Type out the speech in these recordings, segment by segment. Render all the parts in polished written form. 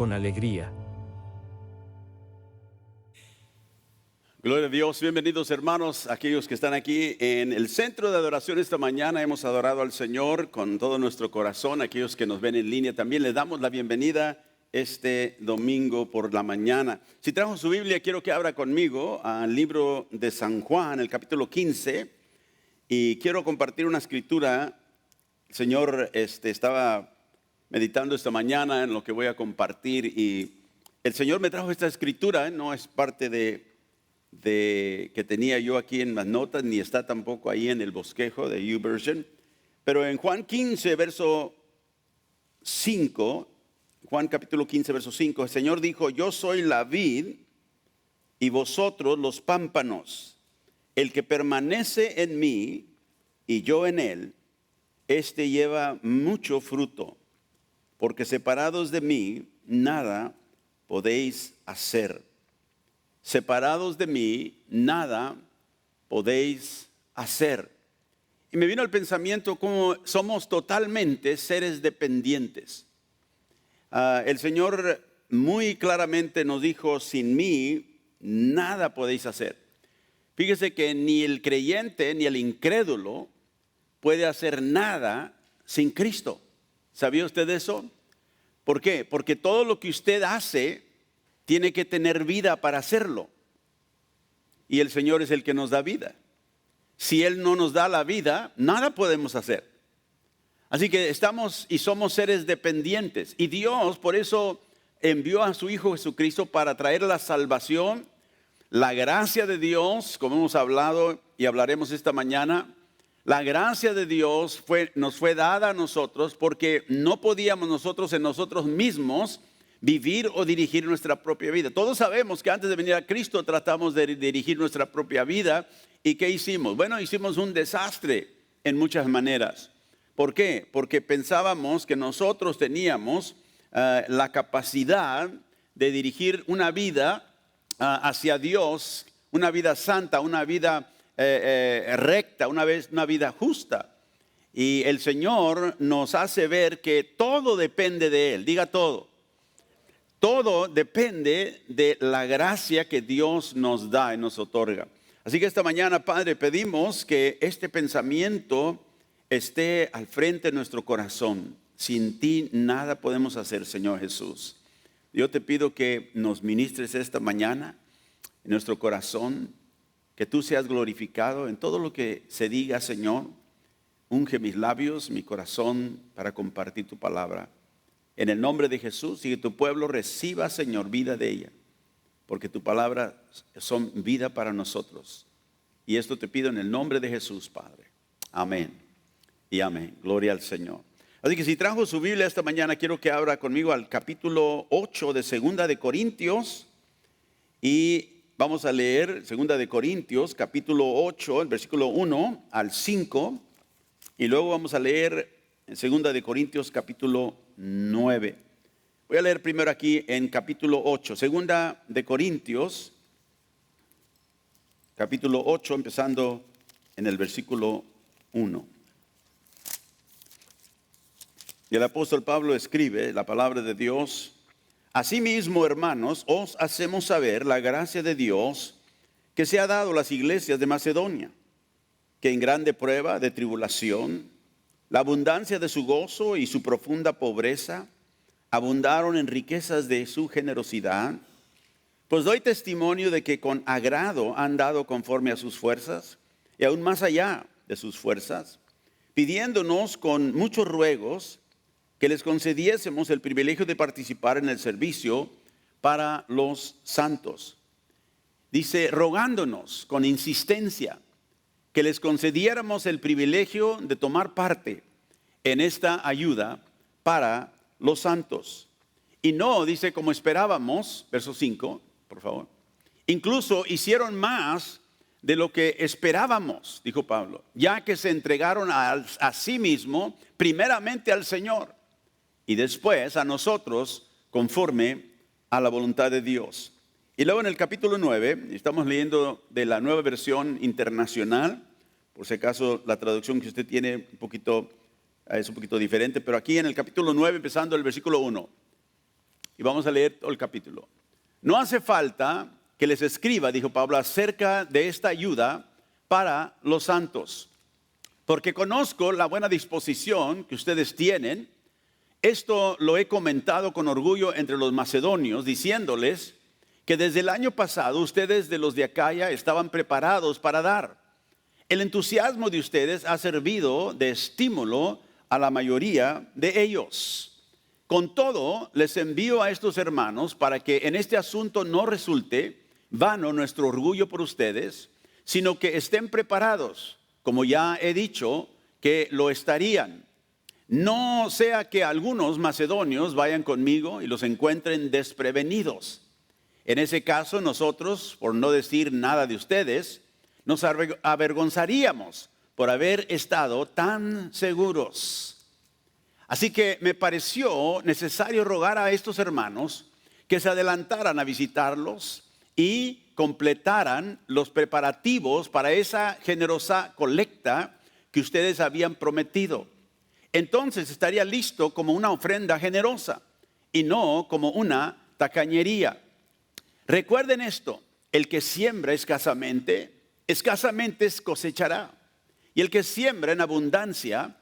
con alegría. Gloria a Dios, bienvenidos hermanos, aquellos que están aquí en el centro de adoración esta mañana. Hemos adorado al Señor con todo nuestro corazón. Aquellos que nos ven en línea también les damos la bienvenida este domingo por la mañana. Si trajo su Biblia, quiero que abra conmigo al libro de San Juan, el capítulo 15, y quiero compartir una escritura. El Señor estaba meditando esta mañana en lo que voy a compartir y el Señor me trajo esta escritura, no es parte de que tenía yo aquí en las notas, ni está tampoco ahí en el bosquejo de YouVersion, pero en Juan 15, verso 5, Juan capítulo 15, verso 5, el Señor dijo: yo soy la vid y vosotros los pámpanos. El que permanece en mí y yo en él, este lleva mucho fruto, porque separados de mí nada podéis hacer. Separados de mí, nada podéis hacer. Y me vino el pensamiento como somos totalmente seres dependientes. El Señor muy claramente nos dijo: sin mí, nada podéis hacer. Fíjese que ni el creyente ni el incrédulo puede hacer nada sin Cristo. ¿Sabía usted eso? ¿Por qué? Porque todo lo que usted hace tiene que tener vida para hacerlo. Y el Señor es el que nos da vida. Si Él no nos da la vida, nada podemos hacer. Así que estamos y somos seres dependientes. Y Dios por eso envió a su Hijo Jesucristo para traer la salvación, la gracia de Dios, como hemos hablado y hablaremos esta mañana. La gracia de Dios nos fue dada a nosotros porque no podíamos nosotros en nosotros mismos vivir o dirigir nuestra propia vida. Todos sabemos que antes de venir a Cristo tratamos de dirigir nuestra propia vida. ¿Y qué hicimos? Bueno, hicimos un desastre en muchas maneras. ¿Por qué? Porque pensábamos que nosotros teníamos la capacidad de dirigir una vida hacia Dios, una vida santa, una vida recta, una vida justa. Y el Señor nos hace ver que todo depende de Él. Diga todo. Todo depende de la gracia que Dios nos da y nos otorga. Así que esta mañana, Padre, pedimos que este pensamiento esté al frente de nuestro corazón. Sin ti nada podemos hacer, Señor Jesús. Yo te pido que nos ministres esta mañana en nuestro corazón, que tú seas glorificado en todo lo que se diga, Señor. Unge mis labios, mi corazón para compartir tu palabra. En el nombre de Jesús, y que tu pueblo reciba, Señor, vida de ella. Porque tu palabra son vida para nosotros. Y esto te pido en el nombre de Jesús, Padre. Amén y amén. Gloria al Señor. Así que si trajo su Biblia esta mañana, quiero que abra conmigo al capítulo 8 de Segunda de Corintios. Y vamos a leer Segunda de Corintios, capítulo 8, el versículo 1 al 5. Y luego vamos a leer en Segunda de Corintios, capítulo 9. Voy a leer primero aquí en capítulo 8. Segunda de Corintios, capítulo 8, empezando en el versículo 1. Y el apóstol Pablo escribe la palabra de Dios: asimismo, hermanos, os hacemos saber la gracia de Dios que se ha dado a las iglesias de Macedonia, que en grande prueba de tribulación, la abundancia de su gozo y su profunda pobreza abundaron en riquezas de su generosidad. Pues doy testimonio de que con agrado han dado conforme a sus fuerzas y aún más allá de sus fuerzas, pidiéndonos con muchos ruegos que les concediésemos el privilegio de participar en el servicio para los santos. Dice, rogándonos con insistencia que les concediéramos el privilegio de tomar parte en esta ayuda para los santos. Y no, dice, como esperábamos, verso 5, por favor. Incluso hicieron más de lo que esperábamos, dijo Pablo, ya que se entregaron a sí mismo, primeramente al Señor, y después a nosotros, conforme a la voluntad de Dios. Y luego en el capítulo 9, estamos leyendo de la Nueva Versión Internacional, por si acaso la traducción que usted tiene es un poquito diferente, pero aquí en el capítulo 9, empezando el versículo 1, y vamos a leer todo el capítulo. No hace falta que les escriba, dijo Pablo, acerca de esta ayuda para los santos, porque conozco la buena disposición que ustedes tienen. Esto lo he comentado con orgullo entre los macedonios, diciéndoles que desde el año pasado ustedes de los de Acaya estaban preparados para dar. El entusiasmo de ustedes ha servido de estímulo a la mayoría de ellos. Con todo, les envío a estos hermanos para que en este asunto no resulte vano nuestro orgullo por ustedes, sino que estén preparados, como ya he dicho, que lo estarían. No sea que algunos macedonios vayan conmigo y los encuentren desprevenidos. En ese caso, nosotros, por no decir nada de ustedes, nos avergonzaríamos por haber estado tan seguros. Así que me pareció necesario rogar a estos hermanos que se adelantaran a visitarlos y completaran los preparativos para esa generosa colecta que ustedes habían prometido. Entonces estaría listo como una ofrenda generosa y no como una tacañería. Recuerden esto: el que siembra escasamente cosechará. Y el que siembra en abundancia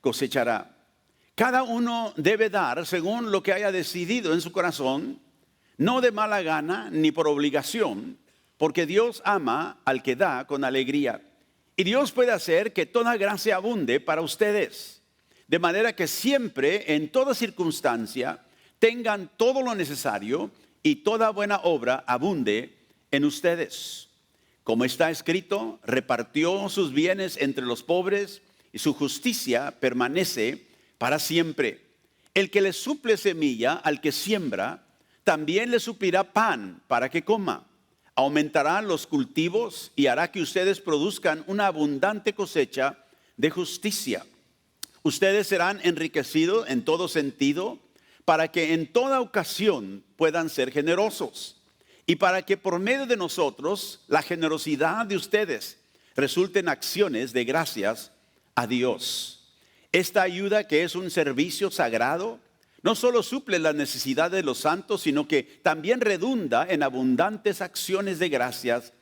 cosechará. Cada uno debe dar según lo que haya decidido en su corazón, no de mala gana ni por obligación, porque Dios ama al que da con alegría. Y Dios puede hacer que toda gracia abunde para ustedes, de manera que siempre, en toda circunstancia, tengan todo lo necesario y toda buena obra abunde en ustedes. Como está escrito, repartió sus bienes entre los pobres y su justicia permanece para siempre. El que le suple semilla al que siembra, también le suplirá pan para que coma. Aumentará los cultivos y hará que ustedes produzcan una abundante cosecha de justicia. Ustedes serán enriquecidos en todo sentido, para que en toda ocasión puedan ser generosos, y para que por medio de nosotros la generosidad de ustedes resulte en acciones de gracias a Dios. Esta ayuda, que es un servicio sagrado, no solo suple la necesidad de los santos, sino que también redunda en abundantes acciones de gracias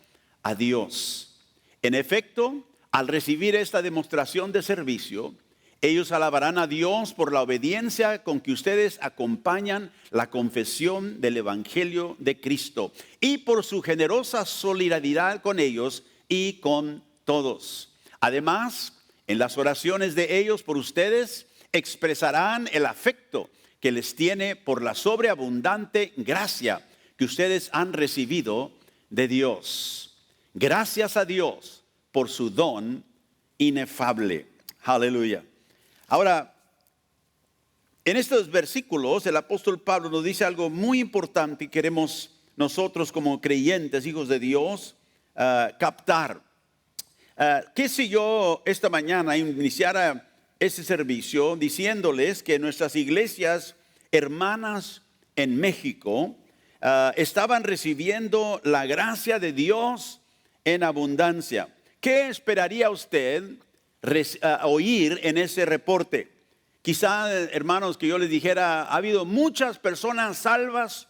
a Dios. En efecto, al recibir esta demostración de servicio, ellos alabarán a Dios por la obediencia con que ustedes acompañan la confesión del Evangelio de Cristo y por su generosa solidaridad con ellos y con todos. Además, en las oraciones de ellos por ustedes expresarán el afecto que les tiene por la sobreabundante gracia que ustedes han recibido de Dios. Gracias a Dios por su don inefable. Aleluya. Ahora, en estos versículos el apóstol Pablo nos dice algo muy importante y queremos nosotros como creyentes, hijos de Dios, captar. ¿Qué si yo esta mañana iniciara este servicio diciéndoles que nuestras iglesias hermanas en México estaban recibiendo la gracia de Dios en abundancia? ¿Qué esperaría usted oír en ese reporte? Quizá, hermanos, que yo les dijera: ha habido muchas personas salvas,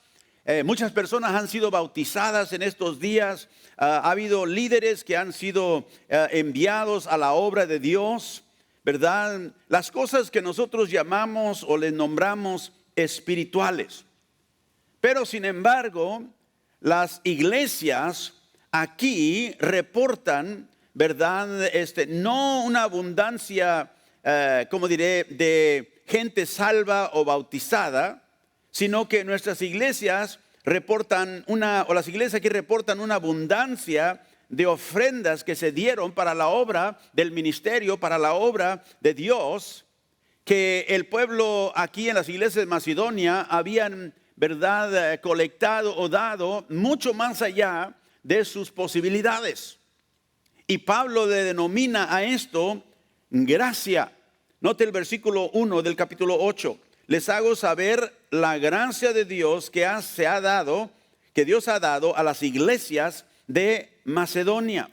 muchas personas han sido bautizadas en estos días, ha habido líderes que han sido enviados a la obra de Dios, ¿verdad? Las cosas que nosotros llamamos o les nombramos espirituales. Pero sin embargo, las iglesias aquí reportan, ¿verdad? No una abundancia, como diré, de gente salva o bautizada, sino que nuestras iglesias reportan las iglesias aquí reportan una abundancia de ofrendas que se dieron para la obra del ministerio, para la obra de Dios, que el pueblo aquí en las iglesias de Macedonia habían, ¿verdad?, colectado o dado mucho más allá de sus posibilidades. Y Pablo le denomina a esto gracia. Note el versículo 1 del capítulo 8. Les hago saber la gracia de Dios que Dios ha dado a las iglesias de Macedonia.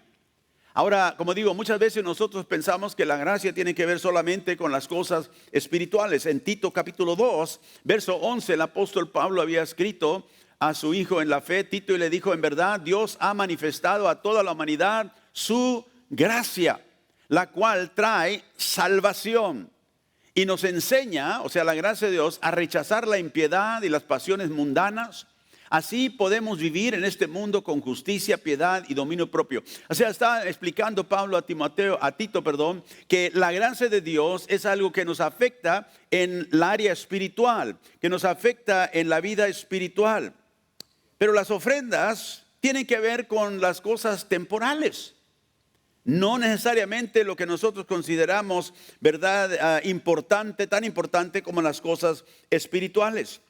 Ahora, como digo, muchas veces nosotros pensamos que la gracia tiene que ver solamente con las cosas espirituales. En Tito capítulo 2, verso 11, el apóstol Pablo había escrito a su hijo en la fe, Tito, y le dijo: en verdad, Dios ha manifestado a toda la humanidad su gracia, la cual trae salvación. Y nos enseña, o sea, la gracia de Dios, a rechazar la impiedad y las pasiones mundanas. Así podemos vivir en este mundo con justicia, piedad y dominio propio. O sea, está explicando Pablo a Tito, que la gracia de Dios es algo que nos afecta en el área espiritual, que nos afecta en la vida espiritual. Pero las ofrendas tienen que ver con las cosas temporales. No necesariamente lo que nosotros consideramos, ¿verdad?, importante, tan importante como las cosas espirituales.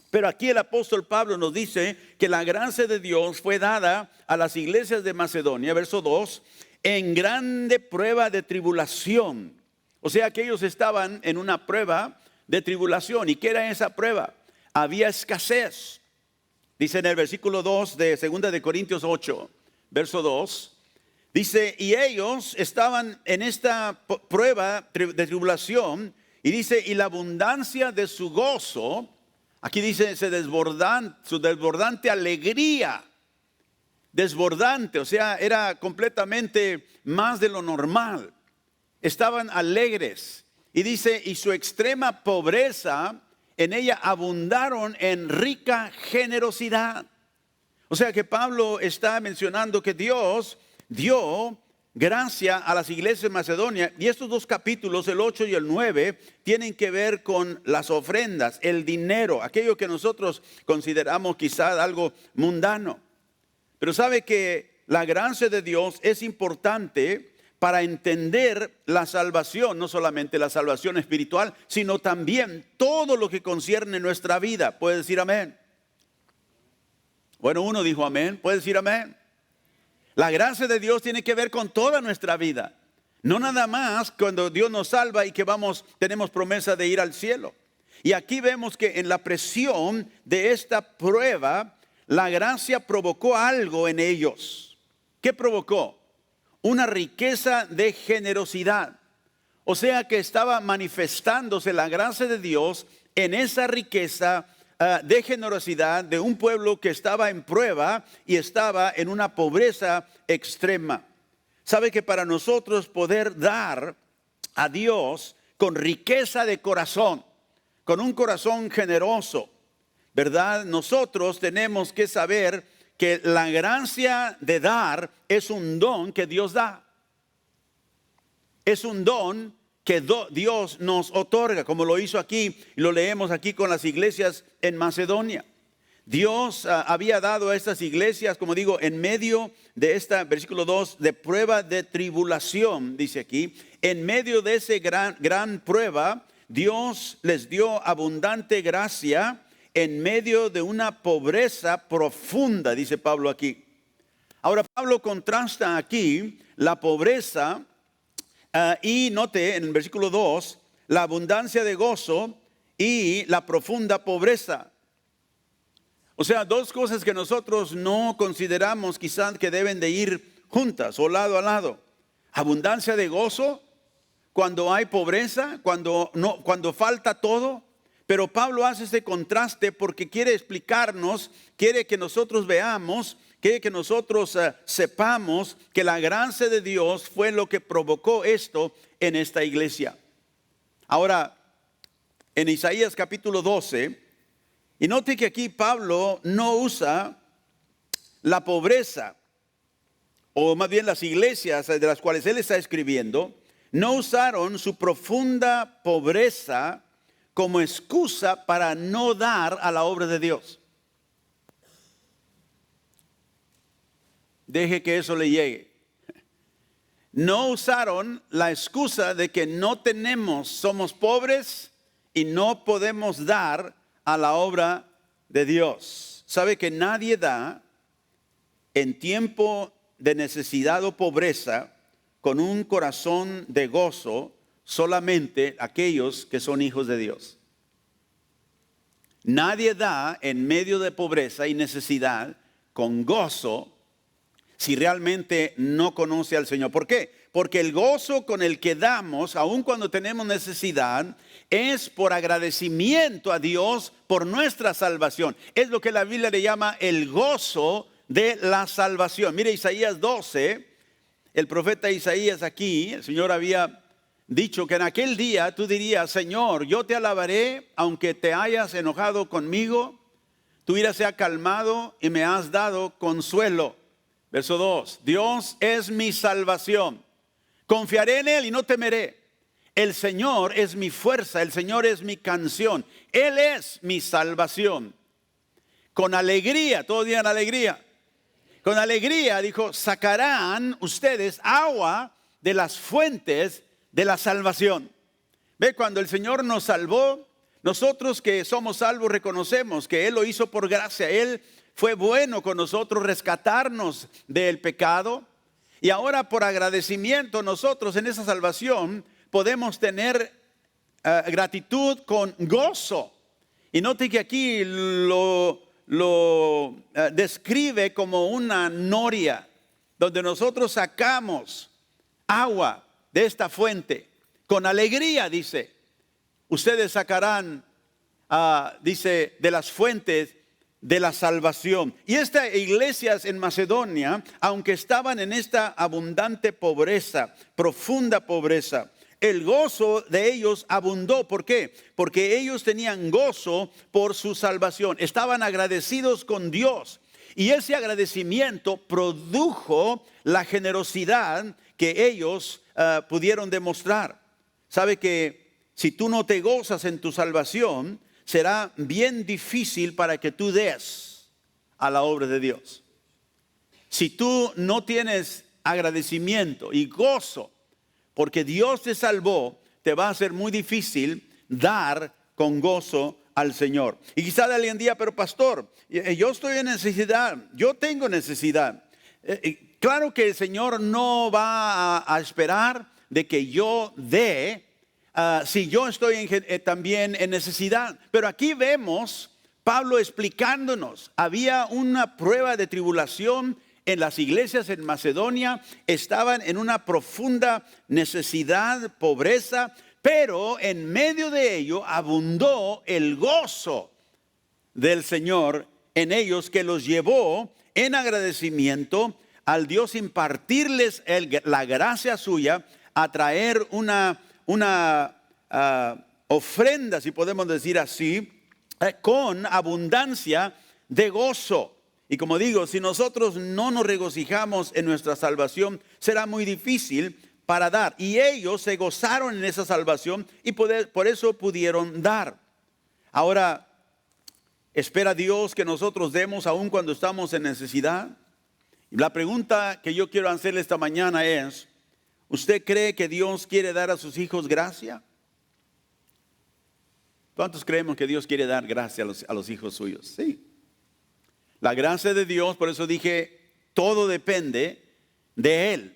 Pero aquí el apóstol Pablo nos dice que la gracia de Dios fue dada a las iglesias de Macedonia, verso 2, en grande prueba de tribulación. O sea que ellos estaban en una prueba de tribulación. ¿Y qué era esa prueba? Había escasez. Dice en el versículo 2 de 2 de Corintios 8, verso 2, dice: y ellos estaban en esta prueba de tribulación, y dice: y la abundancia de su gozo, aquí dice su desbordante alegría, desbordante, o sea, era completamente más de lo normal. Estaban alegres. Y dice: y su extrema pobreza, en ella abundaron en rica generosidad. O sea que Pablo está mencionando que Dios dio gracia a las iglesias de Macedonia. Y estos dos capítulos, el 8 y el 9, tienen que ver con las ofrendas, el dinero, aquello que nosotros consideramos quizás algo mundano. Pero sabe que la gracia de Dios es importante para entender la salvación, no solamente la salvación espiritual, sino también todo lo que concierne nuestra vida. ¿Puede decir amén? Bueno, uno dijo amén. ¿Puede decir amén? La gracia de Dios tiene que ver con toda nuestra vida. No nada más cuando Dios nos salva y que tenemos promesa de ir al cielo. Y aquí vemos que en la presión de esta prueba, la gracia provocó algo en ellos. ¿Qué provocó? Una riqueza de generosidad. O sea que estaba manifestándose la gracia de Dios en esa riqueza de generosidad de un pueblo que estaba en prueba y estaba en una pobreza extrema. Sabe que para nosotros poder dar a Dios con riqueza de corazón, con un corazón generoso, ¿verdad? Nosotros tenemos que saber que la gracia de dar es un don que Dios da. Es un don que Dios nos otorga, como lo hizo aquí, y lo leemos aquí con las iglesias en Macedonia. Dios había dado a estas iglesias, como digo, en medio de esta, versículo 2, de prueba de tribulación, dice aquí. En medio de esa gran prueba, Dios les dio abundante gracia en medio de una pobreza profunda, dice Pablo aquí. Ahora Pablo contrasta aquí la pobreza y note en el versículo 2 la abundancia de gozo y la profunda pobreza. O sea, dos cosas que nosotros no consideramos quizás que deben de ir juntas o lado a lado. Abundancia de gozo cuando hay pobreza, cuando falta todo. Pero Pablo hace este contraste porque quiere explicarnos, quiere que nosotros veamos, quiere que nosotros sepamos que la gracia de Dios fue lo que provocó esto en esta iglesia. Ahora, en Isaías capítulo 12, y note que aquí Pablo no usa la pobreza, o más bien las iglesias de las cuales él está escribiendo, no usaron su profunda pobreza como excusa para no dar a la obra de Dios. Deje que eso le llegue. No usaron la excusa de que no tenemos, somos pobres y no podemos dar a la obra de Dios. Sabe que nadie da en tiempo de necesidad o pobreza con un corazón de gozo, solamente aquellos que son hijos de Dios. Nadie da en medio de pobreza y necesidad con gozo, si realmente no conoce al Señor. ¿Por qué? Porque el gozo con el que damos, aun cuando tenemos necesidad, es por agradecimiento a Dios por nuestra salvación. Es lo que la Biblia le llama el gozo de la salvación. Mire Isaías 12, el profeta Isaías aquí, el Señor había dicho que en aquel día tú dirías: Señor, yo te alabaré aunque te hayas enojado conmigo, tu ira se ha calmado y me has dado consuelo. Verso 2, Dios es mi salvación, confiaré en Él y no temeré. El Señor es mi fuerza, el Señor es mi canción, Él es mi salvación. Con alegría, todos digan alegría. Con alegría, dijo, sacarán ustedes agua de las fuentes de la salvación. Ve, cuando el Señor nos salvó, nosotros que somos salvos reconocemos que Él lo hizo por gracia. Él fue bueno con nosotros, rescatarnos del pecado. Y ahora por agradecimiento nosotros en esa salvación podemos tener gratitud con gozo. Y note que aquí lo describe como una noria, donde nosotros sacamos agua de esta fuente. Con alegría, dice, ustedes sacarán, dice, de las fuentes de la salvación. Y estas iglesias en Macedonia, aunque estaban en esta abundante pobreza, profunda pobreza, el gozo de ellos abundó. ¿Por qué? Porque ellos tenían gozo por su salvación. Estaban agradecidos con Dios. Y ese agradecimiento produjo la generosidad que ellos pudieron demostrar. Sabe que si tú no te gozas en tu salvación, será bien difícil para que tú des a la obra de Dios. Si tú no tienes agradecimiento y gozo porque Dios te salvó, te va a ser muy difícil dar con gozo al Señor. Y quizá alguien diga: pero pastor, yo estoy en necesidad, yo tengo necesidad. Claro que el Señor no va a esperar de que yo dé si yo estoy también en necesidad. Pero aquí vemos Pablo explicándonos, había una prueba de tribulación en las iglesias en Macedonia, estaban en una profunda necesidad, pobreza, pero en medio de ello abundó el gozo del Señor en ellos, que los llevó en agradecimiento al Dios impartirles la gracia suya, a traer una ofrenda, si podemos decir así, con abundancia de gozo. Y como digo, si nosotros no nos regocijamos en nuestra salvación, será muy difícil para dar. Y ellos se gozaron en esa salvación y por eso pudieron dar. Ahora, ¿espera Dios que nosotros demos aun cuando estamos en necesidad? La pregunta que yo quiero hacerle esta mañana es: ¿usted cree que Dios quiere dar a sus hijos gracia? ¿Cuántos creemos que Dios quiere dar gracia a los hijos suyos? Sí. La gracia de Dios, por eso dije, todo depende de Él,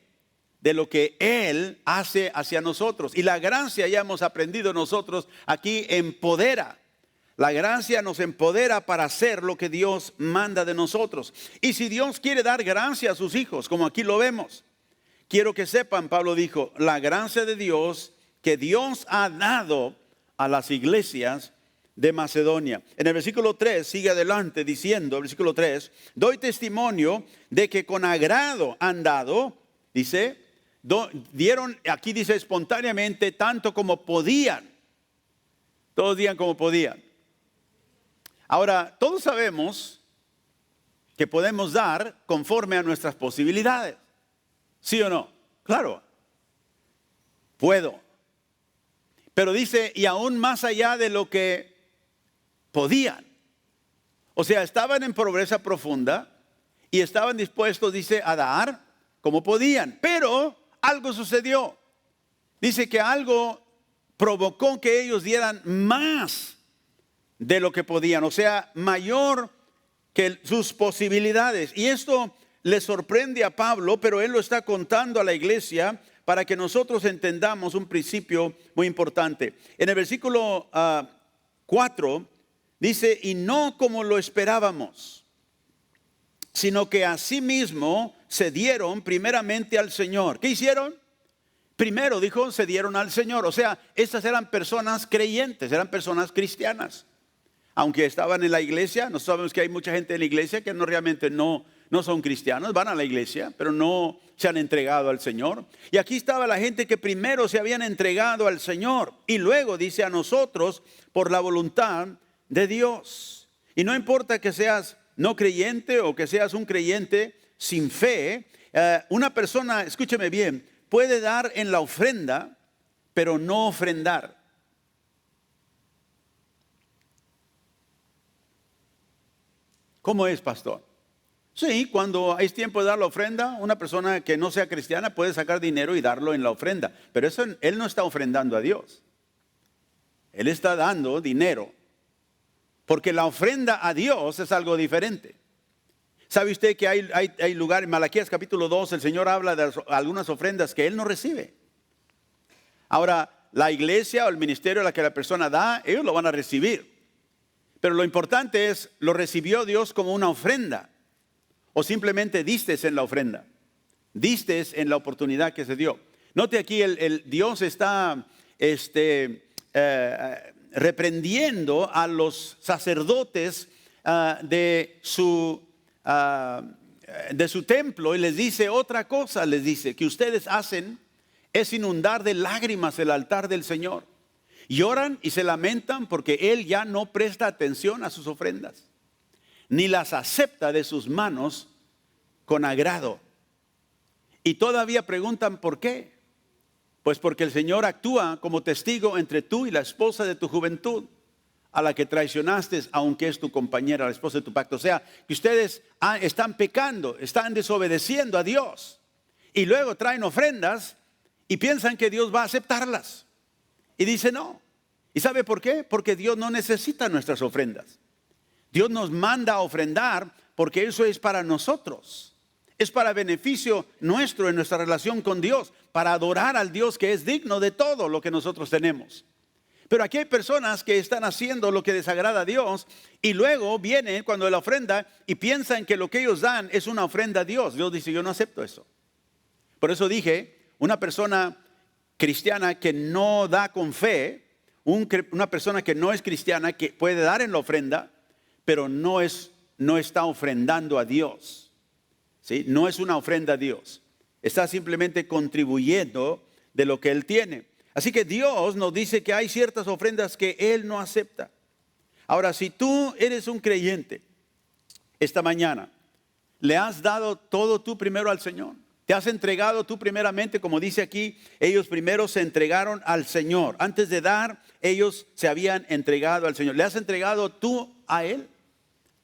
de lo que Él hace hacia nosotros. Y la gracia, ya hemos aprendido nosotros aquí, empodera. La gracia nos empodera para hacer lo que Dios manda de nosotros. Y si Dios quiere dar gracia a sus hijos, como aquí lo vemos, quiero que sepan, Pablo dijo, la gracia de Dios que Dios ha dado a las iglesias de Macedonia. En el versículo 3 sigue adelante diciendo, versículo 3, doy testimonio de que con agrado han dado, dice, dieron, aquí dice espontáneamente, tanto como podían. Todos digan como podían. Ahora, todos sabemos que podemos dar conforme a nuestras posibilidades. ¿Sí o no? Claro. Puedo. Pero dice, y aún más allá de lo que podían. O sea, estaban en pobreza profunda y estaban dispuestos, dice, a dar como podían. Pero algo sucedió. Dice que algo provocó que ellos dieran más de lo que podían. O sea, mayor que sus posibilidades. Y esto le sorprende a Pablo, pero él lo está contando a la iglesia para que nosotros entendamos un principio muy importante. En el versículo 4 dice, y no como lo esperábamos, sino que asimismo se dieron primeramente al Señor. ¿Qué hicieron? Primero, dijo, se dieron al Señor. O sea, estas eran personas creyentes, eran personas cristianas. Aunque estaban en la iglesia, nosotros sabemos que hay mucha gente en la iglesia que realmente no son cristianos, van a la iglesia, pero no se han entregado al Señor. Y aquí estaba la gente que primero se habían entregado al Señor y luego dice a nosotros por la voluntad de Dios. Y no importa que seas no creyente o que seas un creyente sin fe, una persona, escúcheme bien, puede dar en la ofrenda, pero no ofrendar. ¿Cómo es, pastor? Sí, cuando es tiempo de dar la ofrenda, una persona que no sea cristiana puede sacar dinero y darlo en la ofrenda. Pero eso, él no está ofrendando a Dios. Él está dando dinero. Porque la ofrenda a Dios es algo diferente. ¿Sabe usted que hay lugar en Malaquías capítulo 2, el Señor habla de algunas ofrendas que Él no recibe? Ahora, la iglesia o el ministerio a la que la persona da, ellos lo van a recibir. Pero lo importante es, ¿lo recibió Dios como una ofrenda? ¿O simplemente diste en la ofrenda? Diste en la oportunidad que se dio. Note aquí, el Dios está reprendiendo a los sacerdotes de su templo y les dice otra cosa, les dice que ustedes hacen es inundar de lágrimas el altar del Señor. Lloran y se lamentan porque Él ya no presta atención a sus ofrendas, ni las acepta de sus manos con agrado. Y todavía preguntan ¿por qué? Pues porque el Señor actúa como testigo entre tú y la esposa de tu juventud, a la que traicionaste, aunque es tu compañera, la esposa de tu pacto. O sea, que ustedes están pecando, están desobedeciendo a Dios. Y luego traen ofrendas y piensan que Dios va a aceptarlas. Y dice no. ¿Y sabe por qué? Porque Dios no necesita nuestras ofrendas. Dios nos manda a ofrendar porque eso es para nosotros. Es para beneficio nuestro en nuestra relación con Dios, para adorar al Dios que es digno de todo lo que nosotros tenemos. Pero aquí hay personas que están haciendo lo que desagrada a Dios y luego vienen cuando la ofrenda y piensan que lo que ellos dan es una ofrenda a Dios. Dios dice, yo no acepto eso. Por eso dije, una persona cristiana que no da con fe, una persona que no es cristiana, que puede dar en la ofrenda, pero no está ofrendando a Dios. ¿Sí? No es una ofrenda a Dios. Está simplemente contribuyendo de lo que Él tiene. Así que Dios nos dice que hay ciertas ofrendas que Él no acepta. Ahora, si tú eres un creyente, esta mañana, ¿le has dado todo tú primero al Señor? ¿Te has entregado tú primeramente? Como dice aquí, ellos primero se entregaron al Señor. Antes de dar, ellos se habían entregado al Señor. ¿Le has entregado tú a Él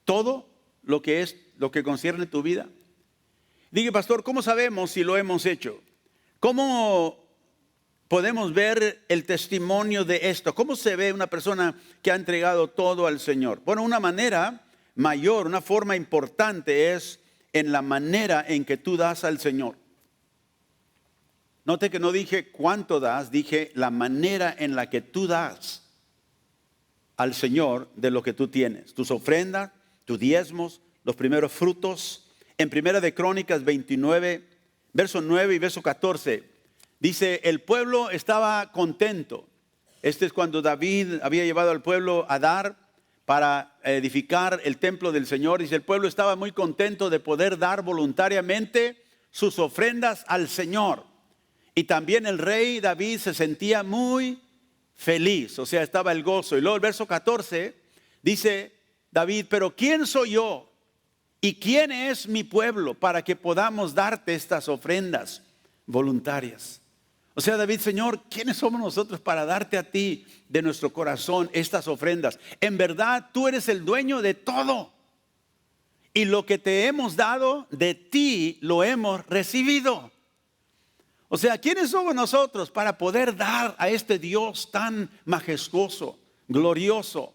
todo lo que concierne tu vida? Diga, pastor, ¿cómo sabemos si lo hemos hecho? ¿Cómo podemos ver el testimonio de esto? ¿Cómo se ve una persona que ha entregado todo al Señor? Bueno, una manera mayor, una forma importante es en la manera en que tú das al Señor. Note que no dije cuánto das, dije la manera en la que tú das al Señor de lo que tú tienes. Tus ofrendas, tus diezmos, los primeros frutos. En Primera de Crónicas 29, verso 9 y verso 14, dice, el pueblo estaba contento. Este es cuando David había llevado al pueblo a dar para edificar el templo del Señor. Dice, el pueblo estaba muy contento de poder dar voluntariamente sus ofrendas al Señor. Y también el rey David se sentía muy feliz, o sea, estaba el gozo. Y luego el verso 14 dice David, pero ¿quién soy yo? ¿Y quién es mi pueblo para que podamos darte estas ofrendas voluntarias? O sea, David, Señor, ¿quiénes somos nosotros para darte a ti de nuestro corazón estas ofrendas? En verdad, tú eres el dueño de todo. Y lo que te hemos dado, de ti lo hemos recibido. O sea, ¿quiénes somos nosotros para poder dar a este Dios tan majestuoso, glorioso,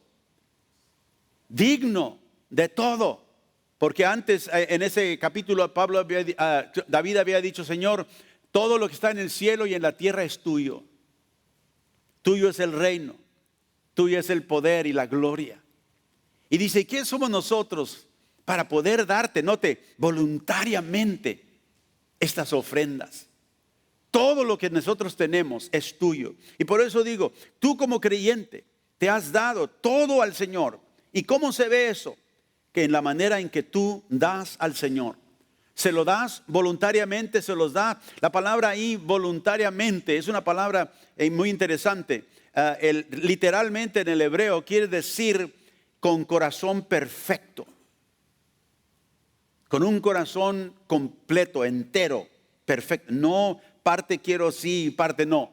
digno de todo? Porque antes, en ese capítulo, David había dicho, Señor, todo lo que está en el cielo y en la tierra es tuyo. Tuyo es el reino, tuyo es el poder y la gloria. Y dice, ¿quién somos nosotros para poder darte, note, voluntariamente estas ofrendas. Todo lo que nosotros tenemos es tuyo. Y por eso digo, tú como creyente te has dado todo al Señor. ¿Y cómo se ve eso? Que en la manera en que tú das al Señor. Se lo das voluntariamente, se los da. La palabra ahí voluntariamente es una palabra muy interesante. Literalmente en el hebreo quiere decir con corazón perfecto. Con un corazón completo, entero, perfecto. No parte quiero sí, parte no.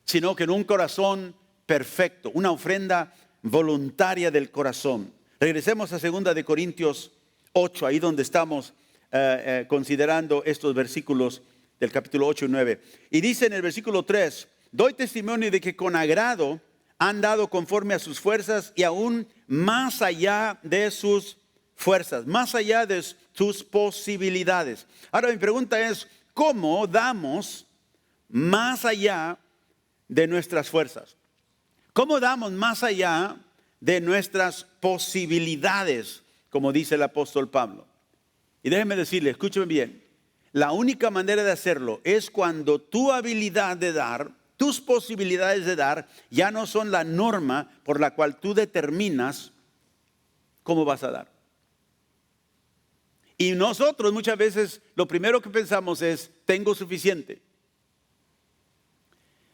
Sino que en un corazón perfecto. Una ofrenda voluntaria del corazón. Regresemos a 2 de Corintios 8, ahí donde estamos considerando estos versículos del capítulo 8 y 9. Y dice en el versículo 3, doy testimonio de que con agrado han dado conforme a sus fuerzas y aún más allá de sus fuerzas, más allá de sus posibilidades. Ahora mi pregunta es, ¿cómo damos más allá de nuestras fuerzas? ¿Cómo damos más allá de nuestras posibilidades, como dice el apóstol Pablo? Y déjenme decirle, escúcheme bien, la única manera de hacerlo es cuando tu habilidad de dar, tus posibilidades de dar, ya no son la norma por la cual tú determinas cómo vas a dar. Y nosotros muchas veces lo primero que pensamos es, tengo suficiente.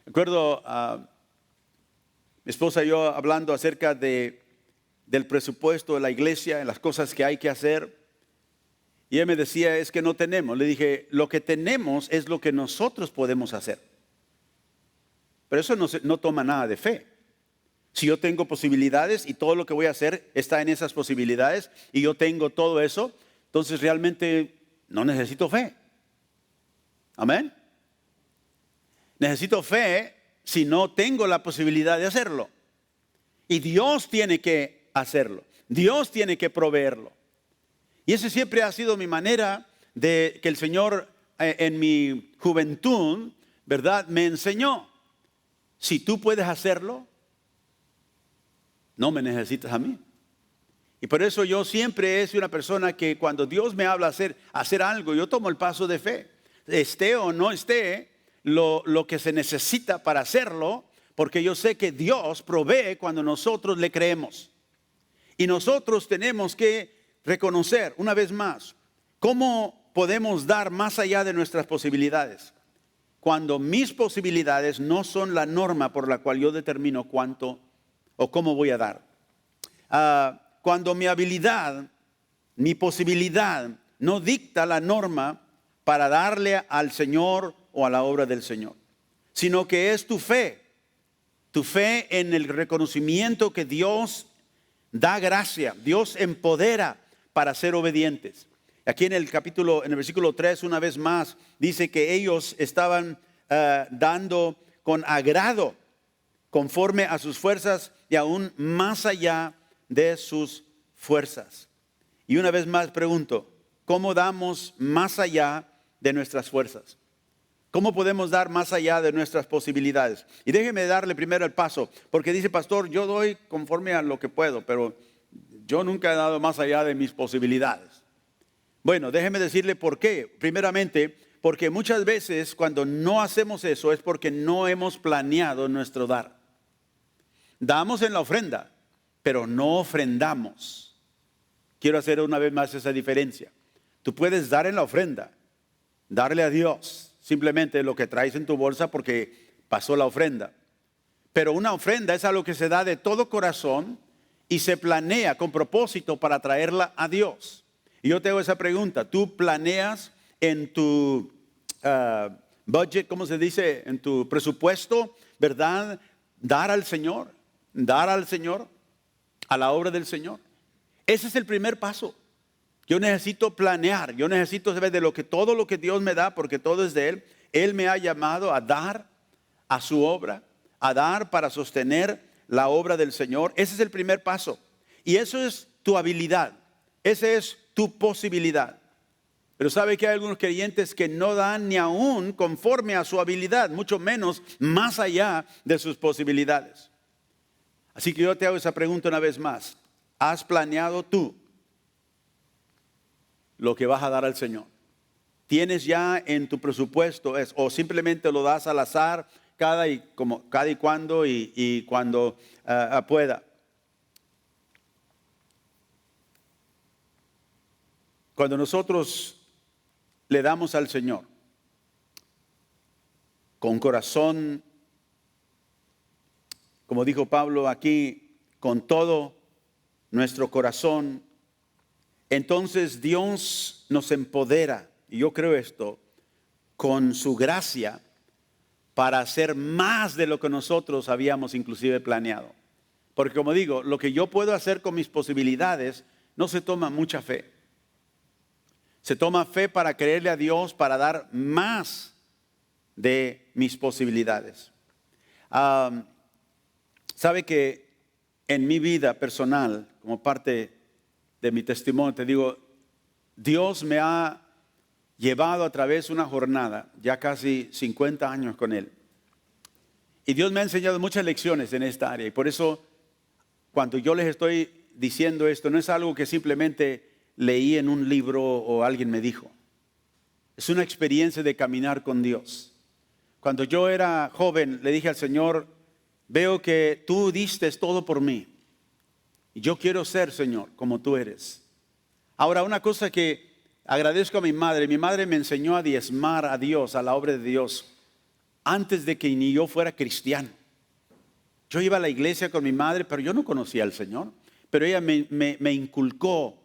Recuerdo a mi esposa y yo hablando acerca del presupuesto de la iglesia, en las cosas que hay que hacer. Y ella me decía, es que no tenemos. Le dije, lo que tenemos es lo que nosotros podemos hacer. Pero eso no toma nada de fe. Si yo tengo posibilidades y todo lo que voy a hacer está en esas posibilidades y yo tengo todo eso, entonces realmente no necesito fe. Amén. Necesito fe si no tengo la posibilidad de hacerlo. Y Dios tiene que hacerlo. Dios tiene que proveerlo. Y esa siempre ha sido mi manera de que el Señor en mi juventud, ¿verdad?, me enseñó. Si tú puedes hacerlo, no me necesitas a mí. Y por eso yo siempre he sido una persona que cuando Dios me habla hacer algo, yo tomo el paso de fe. Esté o no esté lo que se necesita para hacerlo, porque yo sé que Dios provee cuando nosotros le creemos. Y nosotros tenemos que reconocer una vez más cómo podemos dar más allá de nuestras posibilidades. Cuando mis posibilidades no son la norma por la cual yo determino cuánto o cómo voy a dar. Cuando mi habilidad, mi posibilidad no dicta la norma para darle al Señor o a la obra del Señor, sino que es tu fe en el reconocimiento que Dios da gracia, Dios empodera para ser obedientes. Aquí en el versículo 3, una vez más, dice que ellos estaban dando con agrado, conforme a sus fuerzas y aún más allá de sus fuerzas. Y una vez más pregunto, ¿cómo damos más allá de nuestras fuerzas? ¿Cómo podemos dar más allá de nuestras posibilidades? Y déjeme darle primero el paso, porque dice, pastor, yo doy conforme a lo que puedo, pero yo nunca he dado más allá de mis posibilidades. Bueno, déjeme decirle por qué. Primeramente, porque muchas veces cuando no hacemos eso es porque no hemos planeado nuestro dar. Damos en la ofrenda, pero no ofrendamos. Quiero hacer una vez más esa diferencia. Tú puedes dar en la ofrenda, darle a Dios simplemente lo que traes en tu bolsa porque pasó la ofrenda. Pero una ofrenda es algo que se da de todo corazón y se planea con propósito para traerla a Dios. Y yo te hago esa pregunta, ¿tú planeas en tu budget, ¿cómo se dice? En tu presupuesto, ¿verdad? Dar al Señor, a la obra del Señor. Ese es el primer paso. Yo necesito planear, yo necesito saber de todo lo que Dios me da, porque todo es de Él. Él me ha llamado a dar a su obra, a dar para sostener la obra del Señor. Ese es el primer paso. Y eso es tu habilidad, esa es tu posibilidad. Pero sabe que hay algunos creyentes que no dan ni aún conforme a su habilidad, mucho menos más allá de sus posibilidades. Así que yo te hago esa pregunta una vez más. ¿Has planeado tú lo que vas a dar al Señor? tienes ya en tu presupuesto o simplemente lo das al azar cada y cuando y cuando pueda. Cuando nosotros le damos al Señor con corazón, como dijo Pablo aquí, con todo nuestro corazón, entonces Dios nos empodera, y yo creo esto, con su gracia para hacer más de lo que nosotros habíamos inclusive planeado. Porque como digo, lo que yo puedo hacer con mis posibilidades no se toma mucha fe. Se toma fe para creerle a Dios, para dar más de mis posibilidades. Sabe que en mi vida personal, como parte de mi testimonio, te digo, Dios me ha llevado a través de una jornada, ya casi 50 años con Él. Y Dios me ha enseñado muchas lecciones en esta área. Y por eso, cuando yo les estoy diciendo esto, no es algo que simplemente leí en un libro o alguien me dijo. Es una experiencia de caminar con Dios. Cuando yo era joven, le dije al Señor, veo que tú diste todo por mí. Y yo quiero ser, Señor, como tú eres. Ahora, una cosa que agradezco a mi madre me enseñó a diezmar a Dios, a la obra de Dios, antes de que ni yo fuera cristiano. Yo iba a la iglesia con mi madre, pero yo no conocía al Señor. Pero ella me inculcó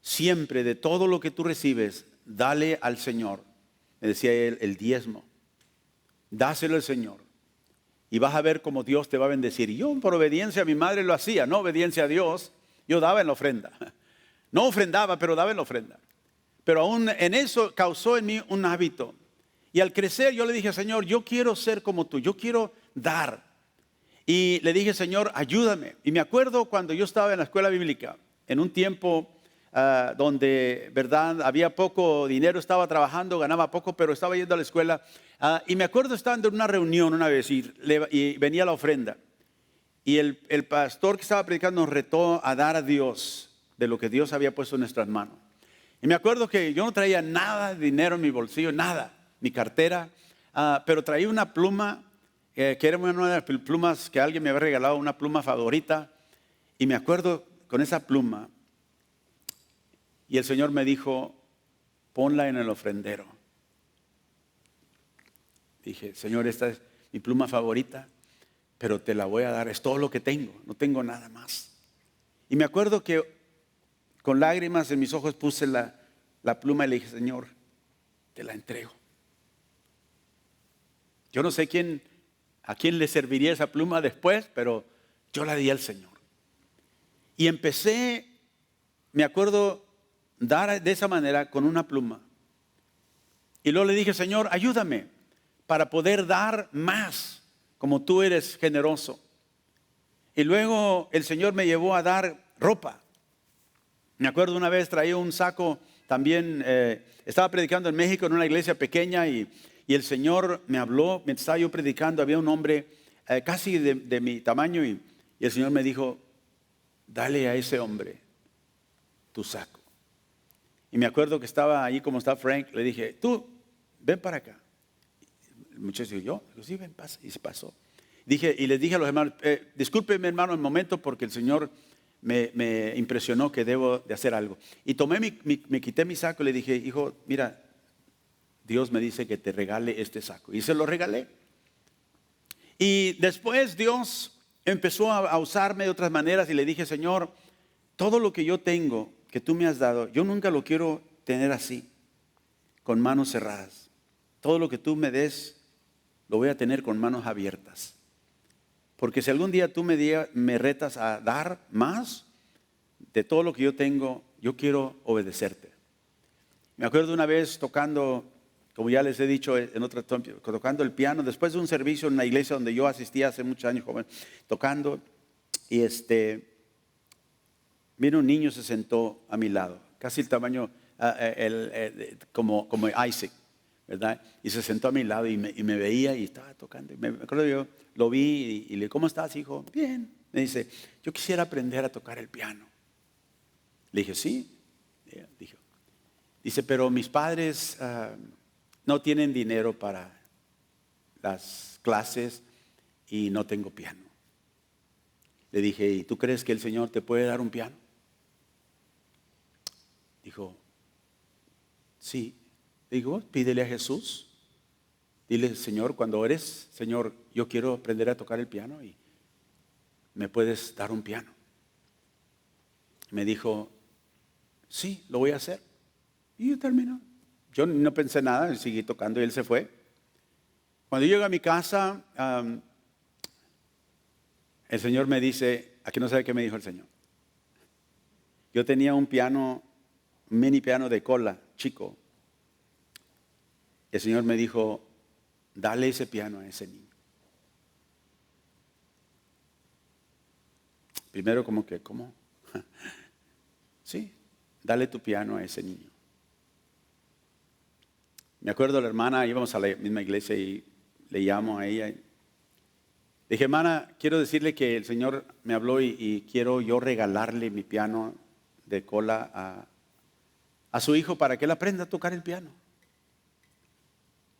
siempre, de todo lo que tú recibes, dale al Señor. Me decía él, el diezmo. Dáselo al Señor. Y vas a ver cómo Dios te va a bendecir. Y yo, por obediencia a mi madre, lo hacía. No obediencia a Dios, yo daba en la ofrenda. No ofrendaba, pero daba en la ofrenda. Pero aún en eso causó en mí un hábito. Y al crecer yo le dije, Señor, yo quiero ser como tú. Yo quiero dar. Y le dije, Señor, ayúdame. Y me acuerdo cuando yo estaba en la escuela bíblica, en un tiempo donde, verdad, había poco dinero, estaba trabajando, ganaba poco, pero estaba yendo a la escuela. Y me acuerdo estando en una reunión una vez y venía la ofrenda. Y el pastor que estaba predicando nos retó a dar a Dios de lo que Dios había puesto en nuestras manos. Y me acuerdo que yo no traía nada de dinero en mi bolsillo, nada, mi cartera, pero traía una pluma, que era una de las plumas que alguien me había regalado, una pluma favorita. Y me acuerdo con esa pluma. Y el Señor me dijo, ponla en el ofrendero. Dije, Señor, esta es mi pluma favorita, pero te la voy a dar, es todo lo que tengo, no tengo nada más. Y me acuerdo que con lágrimas en mis ojos puse la pluma y le dije, Señor, te la entrego. Yo no sé a quién le serviría esa pluma después, pero yo la di al Señor. Y empecé, me acuerdo, dar de esa manera con una pluma. Y luego le dije, Señor, ayúdame para poder dar más, como tú eres generoso. Y luego el Señor me llevó a dar ropa. Me acuerdo una vez traía un saco también, estaba predicando en México en una iglesia pequeña y el Señor me habló, mientras estaba yo predicando, había un hombre casi de mi tamaño y el Señor me dijo, dale a ese hombre tu saco. Y me acuerdo que estaba ahí como está Frank, le dije, tú, ven para acá. El muchacho dijo, yo, sí, ven, pasa. Y se pasó. Y les dije a los hermanos, discúlpenme hermano un momento porque el Señor me impresionó que debo de hacer algo. Y me quité mi saco y le dije, hijo, mira, Dios me dice que te regale este saco. Y se lo regalé. Y después Dios empezó a usarme de otras maneras y le dije, Señor, todo lo que yo tengo, que tú me has dado, yo nunca lo quiero tener así, con manos cerradas. Todo lo que tú me des, lo voy a tener con manos abiertas. Porque si algún día tú me retas a dar más de todo lo que yo tengo, yo quiero obedecerte. Me acuerdo una vez tocando, como ya les he dicho en otra tocando el piano, después de un servicio en una iglesia donde yo asistía hace muchos años, joven, tocando, y vino un niño, se sentó a mi lado, casi el tamaño, como Isaac, ¿verdad? Y se sentó a mi lado y me veía y estaba tocando. Me acuerdo yo, lo vi y le dije, ¿cómo estás, hijo? Bien. Me dice, yo quisiera aprender a tocar el piano. Le dije, sí. Dijo. Dice, pero mis padres no tienen dinero para las clases y no tengo piano. Le dije, ¿y tú crees que el Señor te puede dar un piano? Dijo, sí. Le digo, pídele a Jesús. Dile, Señor, cuando ores, Señor, yo quiero aprender a tocar el piano y ¿me puedes dar un piano? Me dijo, sí, lo voy a hacer. Y yo terminó. Yo no pensé nada, seguí tocando y él se fue. Cuando yo llego a mi casa, el Señor me dice, aquí no sabe qué me dijo el Señor. Yo tenía un piano, un mini piano de cola, chico. El Señor me dijo, dale ese piano a ese niño. Primero como que, ¿cómo? Sí, dale tu piano a ese niño. Me acuerdo la hermana, íbamos a la misma iglesia y le llamo a ella. Le dije, hermana, quiero decirle que el Señor me habló y quiero yo regalarle mi piano de cola a su hijo para que él aprenda a tocar el piano.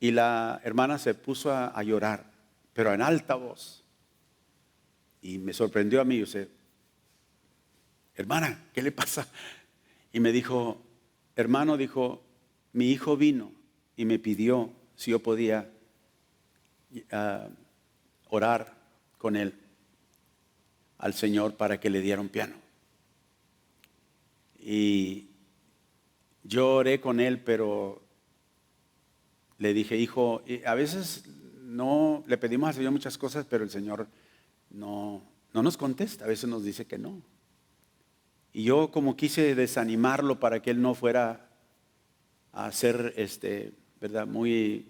Y la hermana se puso a llorar, pero en alta voz. Y me sorprendió a mí, yo sé, hermana, ¿qué le pasa? Y me dijo, hermano, dijo, mi hijo vino y me pidió si yo podía orar con él al Señor para que le diera un piano. Y yo oré con él, pero le dije, hijo, a veces no le pedimos al Señor muchas cosas, pero el Señor no nos contesta, a veces nos dice que no. Y yo como quise desanimarlo para que él no fuera a ser ¿verdad? Muy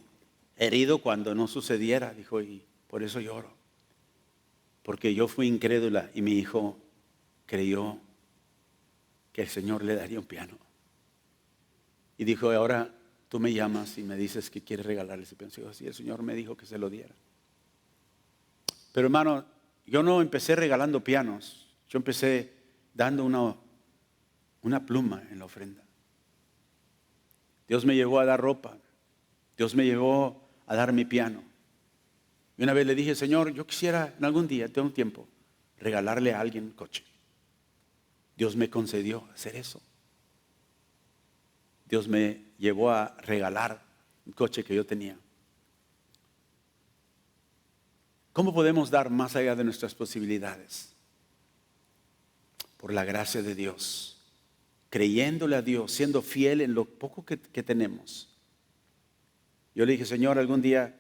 herido cuando no sucediera, dijo, y por eso lloro. Porque yo fui incrédula y mi hijo creyó que el Señor le daría un piano. Y dijo, ahora tú me llamas y me dices que quieres regalarle ese piano. Y sí, el Señor me dijo que se lo diera. Pero hermano, yo no empecé regalando pianos. Yo empecé dando una pluma en la ofrenda. Dios me llevó a dar ropa. Dios me llevó a dar mi piano. Y una vez le dije, Señor, yo quisiera en algún día, tengo un tiempo, regalarle a alguien un coche. Dios me concedió hacer eso. Dios me llevó a regalar un coche que yo tenía. ¿Cómo podemos dar más allá de nuestras posibilidades? Por la gracia de Dios, creyéndole a Dios, siendo fiel en lo poco que tenemos. Yo le dije, Señor, algún día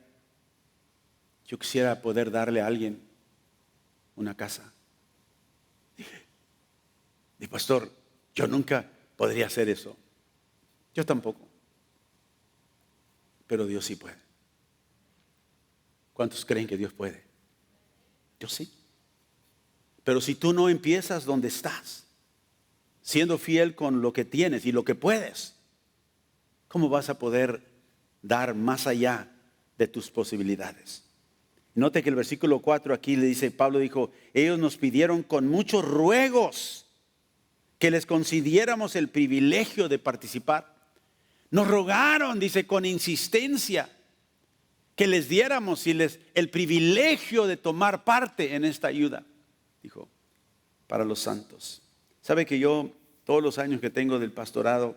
yo quisiera poder darle a alguien una casa. Dije, pastor, yo nunca podría hacer eso. Yo tampoco. Pero Dios sí puede. ¿Cuántos creen que Dios puede? Yo sí. Pero si tú no empiezas donde estás, siendo fiel con lo que tienes y lo que puedes, ¿cómo vas a poder dar más allá de tus posibilidades? Note que el versículo 4 aquí le dice, Pablo dijo, ellos nos pidieron con muchos ruegos que les concediéramos el privilegio de participar. Nos rogaron, dice, con insistencia, que les diéramos el privilegio de tomar parte en esta ayuda, dijo, para los santos. ¿Sabe que yo, todos los años que tengo del pastorado,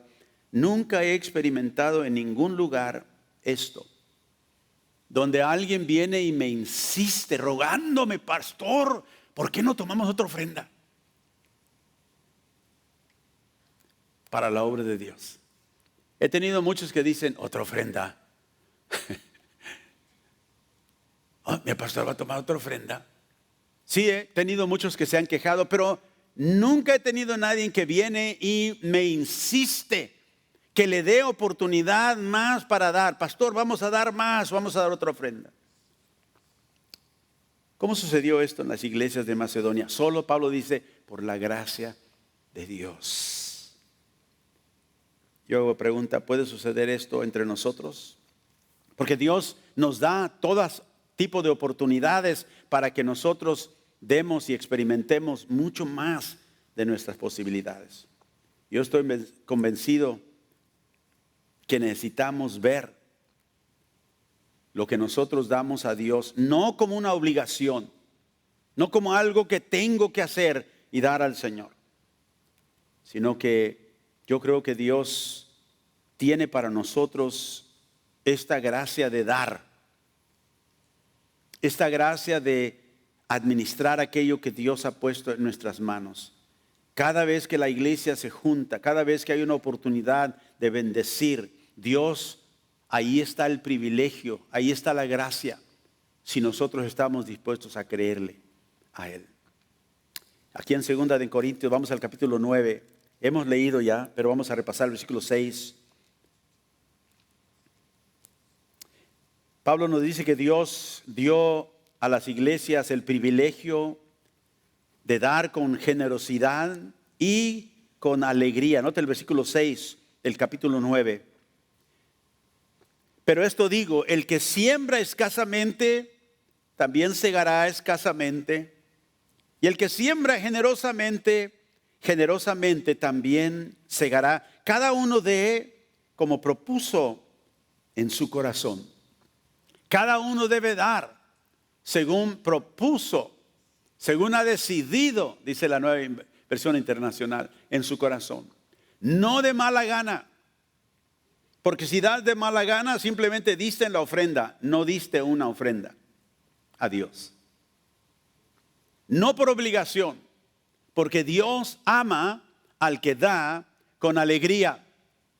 nunca he experimentado en ningún lugar esto? Donde alguien viene y me insiste, rogándome, pastor, ¿por qué no tomamos otra ofrenda? Para la obra de Dios. He tenido muchos que dicen, otra ofrenda. Oh, mi pastor va a tomar otra ofrenda. Sí, he tenido muchos que se han quejado, pero nunca he tenido nadie que viene y me insiste que le dé oportunidad más para dar. Pastor, vamos a dar más, vamos a dar otra ofrenda. ¿Cómo sucedió esto en las iglesias de Macedonia? Solo Pablo dice, por la gracia de Dios. Yo hago pregunta, ¿puede suceder esto entre nosotros? Porque Dios nos da todas tipo de oportunidades para que nosotros demos y experimentemos mucho más de nuestras posibilidades. Yo estoy convencido que necesitamos ver lo que nosotros damos a Dios, no como una obligación, no como algo que tengo que hacer y dar al Señor, sino que yo creo que Dios tiene para nosotros esta gracia de dar, esta gracia de administrar aquello que Dios ha puesto en nuestras manos. Cada vez que la iglesia se junta, cada vez que hay una oportunidad de bendecir, Dios, ahí está el privilegio, ahí está la gracia, si nosotros estamos dispuestos a creerle a Él. Aquí en 2 de Corintios, vamos al capítulo 9, hemos leído ya, pero vamos a repasar el versículo 6. Pablo nos dice que Dios dio a las iglesias el privilegio de dar con generosidad y con alegría. Nota el versículo 6 del capítulo 9. Pero esto digo, el que siembra escasamente, también segará escasamente. Y el que siembra generosamente, generosamente también segará. Cada uno dé como propuso en su corazón. Cada uno debe dar según propuso, según ha decidido, dice la Nueva Versión Internacional, en su corazón. No de mala gana. Porque si das de mala gana, simplemente diste en la ofrenda, no diste una ofrenda a Dios. No por obligación, porque Dios ama al que da con alegría.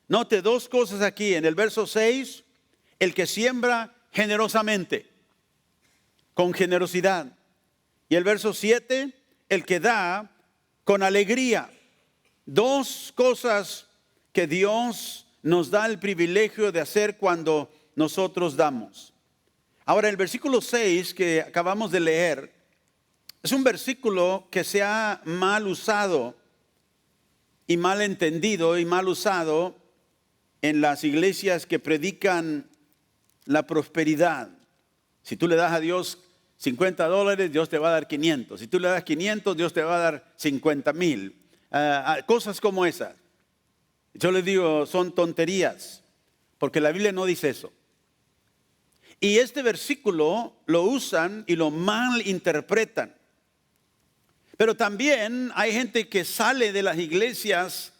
Note dos cosas aquí. En el verso 6, el que siembra generosamente, con generosidad. Y el verso 7, el que da con alegría. Dos cosas que Dios nos da el privilegio de hacer cuando nosotros damos. Ahora, el versículo 6 que acabamos de leer es un versículo que se ha mal usado y mal entendido y mal usado en las iglesias que predican la prosperidad. Si tú le das a Dios $50, Dios te va a dar 500. Si tú le das 500, Dios te va a dar 50,000. Cosas como esas. Yo les digo, son tonterías, porque la Biblia no dice eso. Y este versículo lo usan y lo mal interpretan. Pero también hay gente que sale de las iglesias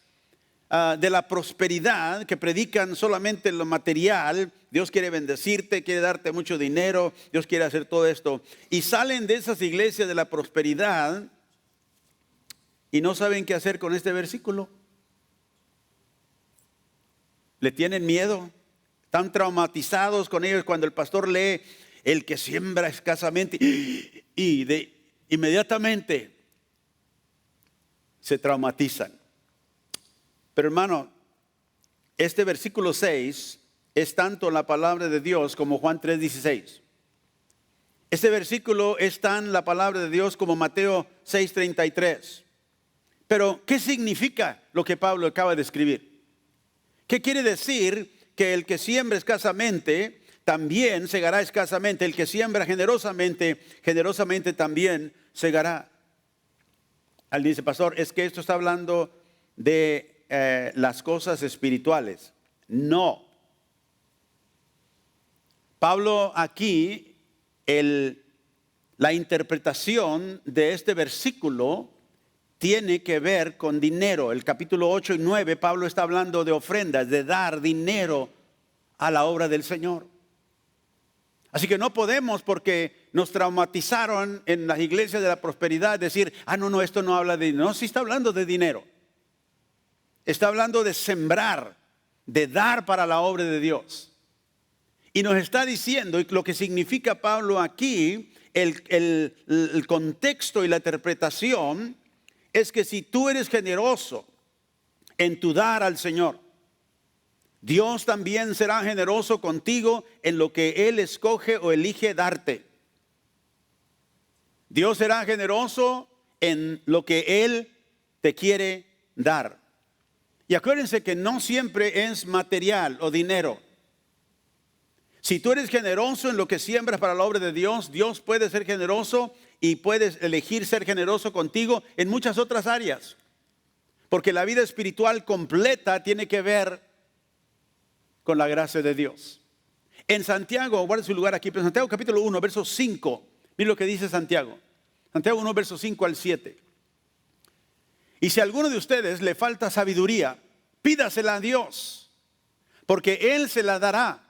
de la prosperidad, que predican solamente lo material. Dios quiere bendecirte, quiere darte mucho dinero, Dios quiere hacer todo esto. Y salen de esas iglesias de la prosperidad y no saben qué hacer con este versículo. Le tienen miedo, están traumatizados con ellos cuando el pastor lee el que siembra escasamente y inmediatamente se traumatizan. Pero hermano, este versículo 6 es tanto la palabra de Dios como Juan 3:16. Este versículo es tan la palabra de Dios como Mateo 6:33. Pero, ¿qué significa lo que Pablo acaba de escribir? ¿Qué quiere decir? Que el que siembra escasamente también segará escasamente. El que siembra generosamente, generosamente también segará. Alguien dice, pastor, es que esto está hablando de las cosas espirituales. No. Pablo aquí, la interpretación de este versículo tiene que ver con dinero. El capítulo 8 y 9, Pablo está hablando de ofrendas, de dar dinero a la obra del Señor. Así que no podemos, porque nos traumatizaron en las iglesias de la prosperidad, decir, no, esto no habla de dinero. No, sí está hablando de dinero. Está hablando de sembrar, de dar para la obra de Dios. Y nos está diciendo, y lo que significa Pablo aquí, el contexto y la interpretación, es que si tú eres generoso en tu dar al Señor, Dios también será generoso contigo en lo que Él escoge o elige darte. Dios será generoso en lo que Él te quiere dar. Y acuérdense que no siempre es material o dinero. Si tú eres generoso en lo que siembras para la obra de Dios, Dios puede ser generoso y puedes elegir ser generoso contigo en muchas otras áreas. Porque la vida espiritual completa tiene que ver con la gracia de Dios. En Santiago, guarde su lugar aquí, pero en Santiago capítulo 1, verso 5, mire lo que dice Santiago. Santiago 1, verso 5 al 7. Y si a alguno de ustedes le falta sabiduría, pídasela a Dios, porque Él se la dará.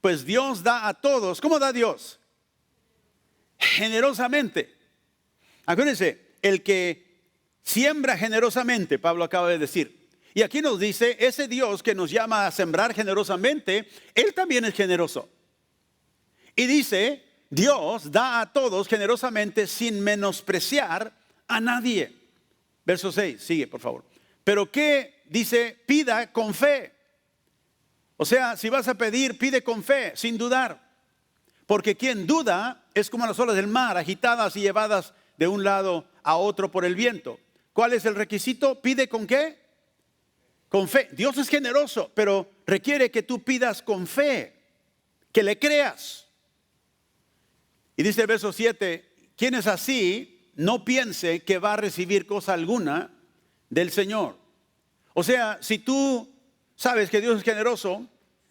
Pues Dios da a todos. ¿Cómo da Dios? Generosamente. Acuérdense, el que siembra generosamente, Pablo acaba de decir. Y aquí nos dice, ese Dios que nos llama a sembrar generosamente, Él también es generoso. Y dice, Dios da a todos generosamente sin menospreciar a nadie. Verso 6, sigue por favor. Pero ¿qué dice? Pida con fe. O sea, si vas a pedir, pide con fe, sin dudar. Porque quien duda es como las olas del mar, agitadas y llevadas de un lado a otro por el viento. ¿Cuál es el requisito? ¿Pide con qué? Con fe. Dios es generoso, pero requiere que tú pidas con fe, que le creas. Y dice el verso 7, quien es así, no piense que va a recibir cosa alguna del Señor. O sea, si tú sabes que Dios es generoso,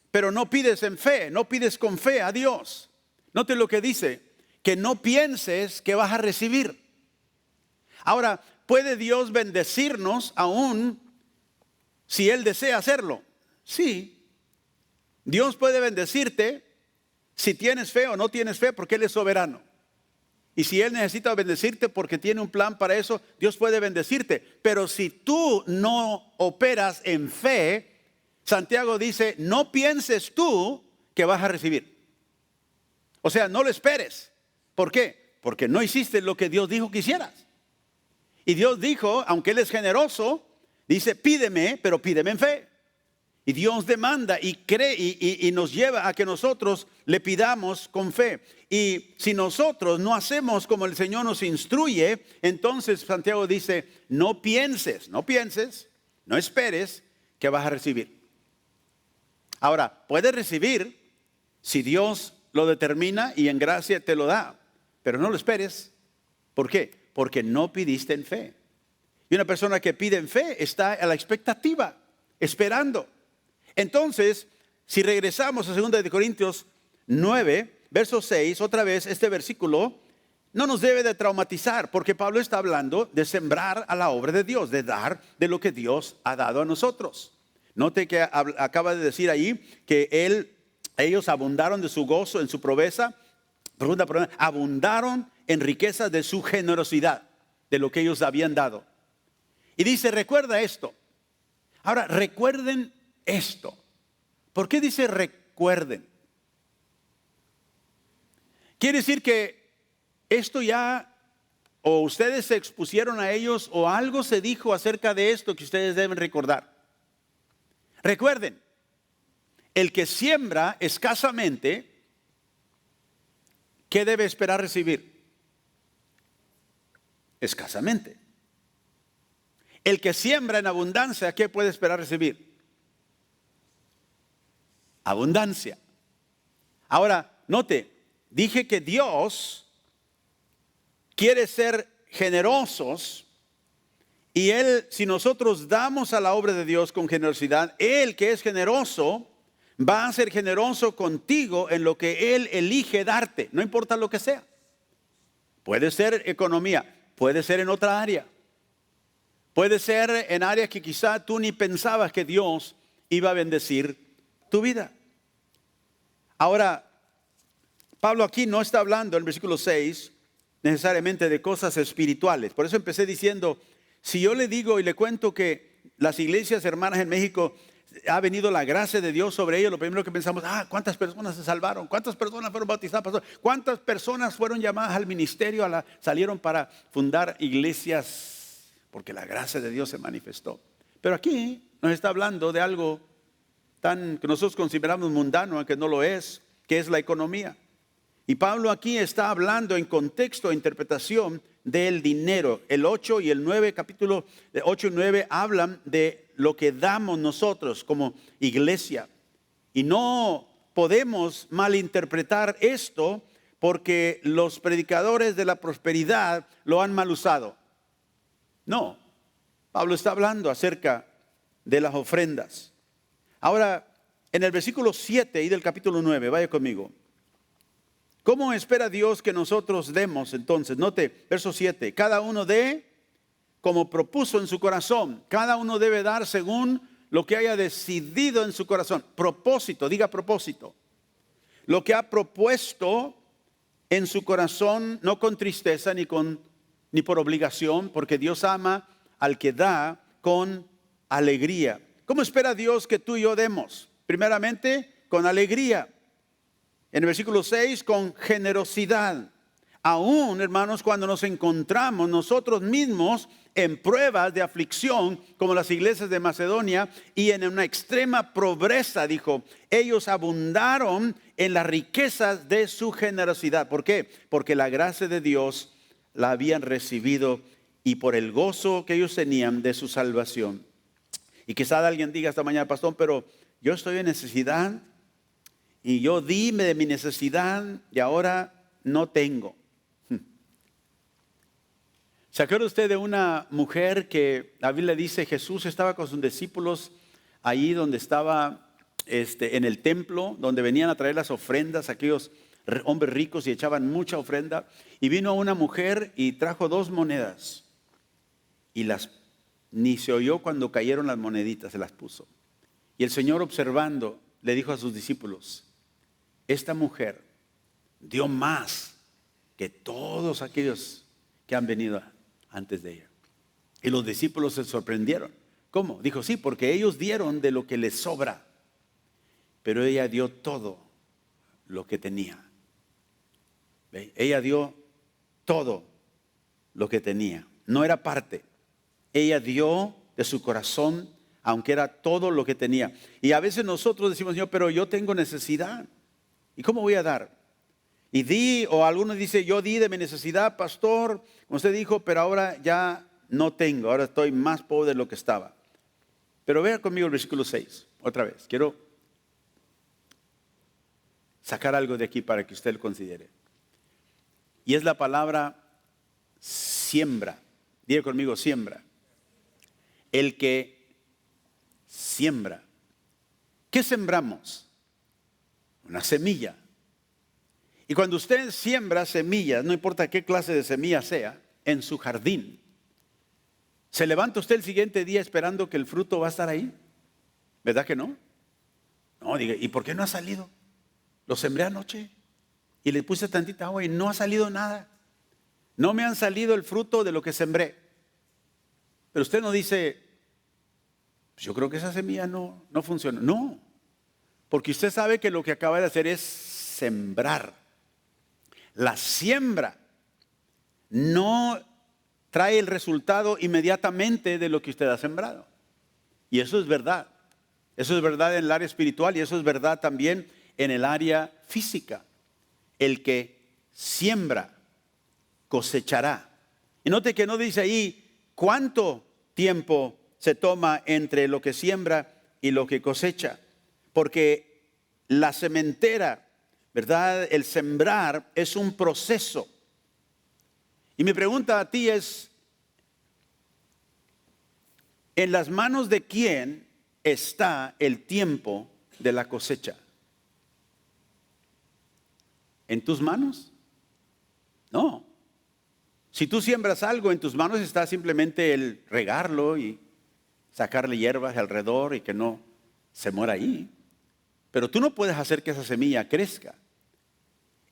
pero no pides en fe, no pides con fe a Dios. Note lo que dice, que no pienses que vas a recibir. Ahora, ¿puede Dios bendecirnos aún si Él desea hacerlo? Sí. Dios puede bendecirte si tienes fe o no tienes fe, porque Él es soberano. Y si Él necesita bendecirte porque tiene un plan para eso, Dios puede bendecirte. Pero si tú no operas en fe, Santiago dice, no pienses tú que vas a recibir. O sea, no lo esperes. ¿Por qué? Porque no hiciste lo que Dios dijo que hicieras. Y Dios dijo, aunque Él es generoso, dice, pídeme, pero pídeme en fe. Y Dios demanda y cree y nos lleva a que nosotros le pidamos con fe. Y si nosotros no hacemos como el Señor nos instruye, entonces Santiago dice, no pienses, no esperes que vas a recibir. Ahora, puedes recibir si Dios lo determina y en gracia te lo da, pero no lo esperes. ¿Por qué? Porque no pidiste en fe. Y una persona que pide en fe está a la expectativa, esperando. Entonces, si regresamos a 2 de Corintios 9, verso 6, otra vez este versículo no nos debe de traumatizar, porque Pablo está hablando de sembrar a la obra de Dios, de dar de lo que Dios ha dado a nosotros. Note que acaba de decir ahí que ellos abundaron de su gozo en su pobreza, abundaron en riquezas de su generosidad, de lo que ellos habían dado. Y dice, recuerda esto. Ahora, recuerden esto. ¿Por qué dice recuerden? Quiere decir que esto ya, o ustedes se expusieron a ellos, o algo se dijo acerca de esto que ustedes deben recordar. Recuerden, el que siembra escasamente, ¿qué debe esperar recibir? Escasamente. El que siembra en abundancia, ¿qué puede esperar recibir? Abundancia. Ahora, note, dije que Dios quiere ser generosos. Y Él, si nosotros damos a la obra de Dios con generosidad, Él que es generoso, va a ser generoso contigo en lo que Él elige darte, no importa lo que sea. Puede ser economía, puede ser en otra área. Puede ser en áreas que quizá tú ni pensabas que Dios iba a bendecir tu vida. Ahora, Pablo aquí no está hablando en el versículo 6 necesariamente de cosas espirituales. Por eso empecé diciendo, si yo le digo y le cuento que las iglesias hermanas en México ha venido la gracia de Dios sobre ellos, lo primero que pensamos, ¿cuántas personas se salvaron? ¿Cuántas personas fueron bautizadas? ¿Cuántas personas fueron llamadas al ministerio? Salieron para fundar iglesias porque la gracia de Dios se manifestó. Pero aquí nos está hablando de algo tan que nosotros consideramos mundano, aunque no lo es, que es la economía. Y Pablo aquí está hablando en contexto e interpretación del dinero. El 8 y el 9, capítulo 8 y 9 hablan de lo que damos nosotros como iglesia. Y no podemos malinterpretar esto porque los predicadores de la prosperidad lo han mal usado. No, Pablo está hablando acerca de las ofrendas. Ahora, en el versículo 7 y del capítulo 9, vaya conmigo. ¿Cómo espera Dios que nosotros demos entonces? Note, verso 7, cada uno dé como propuso en su corazón. Cada uno debe dar según lo que haya decidido en su corazón. Propósito, diga propósito. Lo que ha propuesto en su corazón, no con tristeza ni por obligación, porque Dios ama al que da con alegría. ¿Cómo espera Dios que tú y yo demos? Primeramente, con alegría. En el versículo 6, con generosidad. Aún, hermanos, cuando nos encontramos nosotros mismos en pruebas de aflicción, como las iglesias de Macedonia, y en una extrema pobreza, dijo, ellos abundaron en las riquezas de su generosidad. ¿Por qué? Porque la gracia de Dios la habían recibido y por el gozo que ellos tenían de su salvación. Y quizás alguien diga esta mañana, pastor, pero yo estoy en necesidad y yo dime de mi necesidad y ahora no tengo. ¿Se acuerda usted de una mujer que la Biblia dice Jesús estaba con sus discípulos ahí donde estaba en el templo, donde venían a traer las ofrendas aquellos hombres ricos y echaban mucha ofrenda? Y vino una mujer y trajo 2 monedas y ni se oyó cuando cayeron las moneditas, se las puso. Y el Señor, observando, le dijo a sus discípulos, esta mujer dio más que todos aquellos que han venido antes de ella. Y los discípulos se sorprendieron. ¿Cómo? Dijo, sí, porque ellos dieron de lo que les sobra, pero ella dio todo lo que tenía. ¿Ve? Ella dio todo lo que tenía. No era parte. Ella dio de su corazón, aunque era todo lo que tenía. Y a veces nosotros decimos, Señor, pero yo tengo necesidad. ¿Y cómo voy a dar? Y o algunos dicen, yo di de mi necesidad, pastor, como usted dijo, pero ahora ya no tengo, ahora estoy más pobre de lo que estaba. Pero vea conmigo el versículo 6, otra vez. Quiero sacar algo de aquí para que usted lo considere. Y es la palabra siembra. Diga conmigo, siembra. El que siembra. ¿Qué sembramos? Una semilla. Y cuando usted siembra semillas, no importa qué clase de semilla sea, en su jardín, ¿se levanta usted el siguiente día esperando que el fruto va a estar ahí? ¿Verdad que no? No, diga, ¿y por qué no ha salido? Lo sembré anoche y le puse tantita agua y no ha salido nada. No me han salido el fruto de lo que sembré. Pero usted no dice, pues yo creo que esa semilla no funciona. No, porque usted sabe que lo que acaba de hacer es sembrar. La siembra no trae el resultado inmediatamente de lo que usted ha sembrado. Y eso es verdad. Eso es verdad en el área espiritual y eso es verdad también en el área física. El que siembra, cosechará. Y note que no dice ahí cuánto tiempo se toma entre lo que siembra y lo que cosecha. Porque la sementera, ¿verdad? El sembrar es un proceso. Y mi pregunta a ti es, ¿en las manos de quién está el tiempo de la cosecha? ¿En tus manos? No. Si tú siembras algo, en tus manos está simplemente el regarlo y sacarle hierbas alrededor y que no se muera ahí. Pero tú no puedes hacer que esa semilla crezca.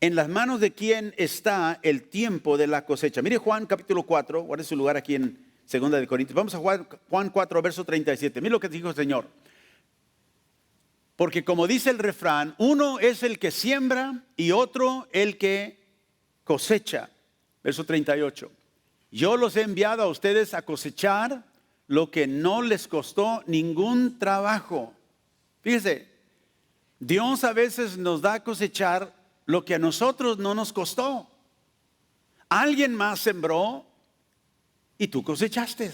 ¿En las manos de quién está el tiempo de la cosecha? Mire Juan capítulo 4, guarde su lugar aquí en 2 de Corintios. Vamos a Juan 4, verso 37. Mire lo que dijo el Señor. Porque como dice el refrán, uno es el que siembra y otro el que cosecha. Verso 38. Yo los he enviado a ustedes a cosechar lo que no les costó ningún trabajo. Fíjese, Dios a veces nos da a cosechar lo que a nosotros no nos costó. Alguien más sembró y tú cosechaste.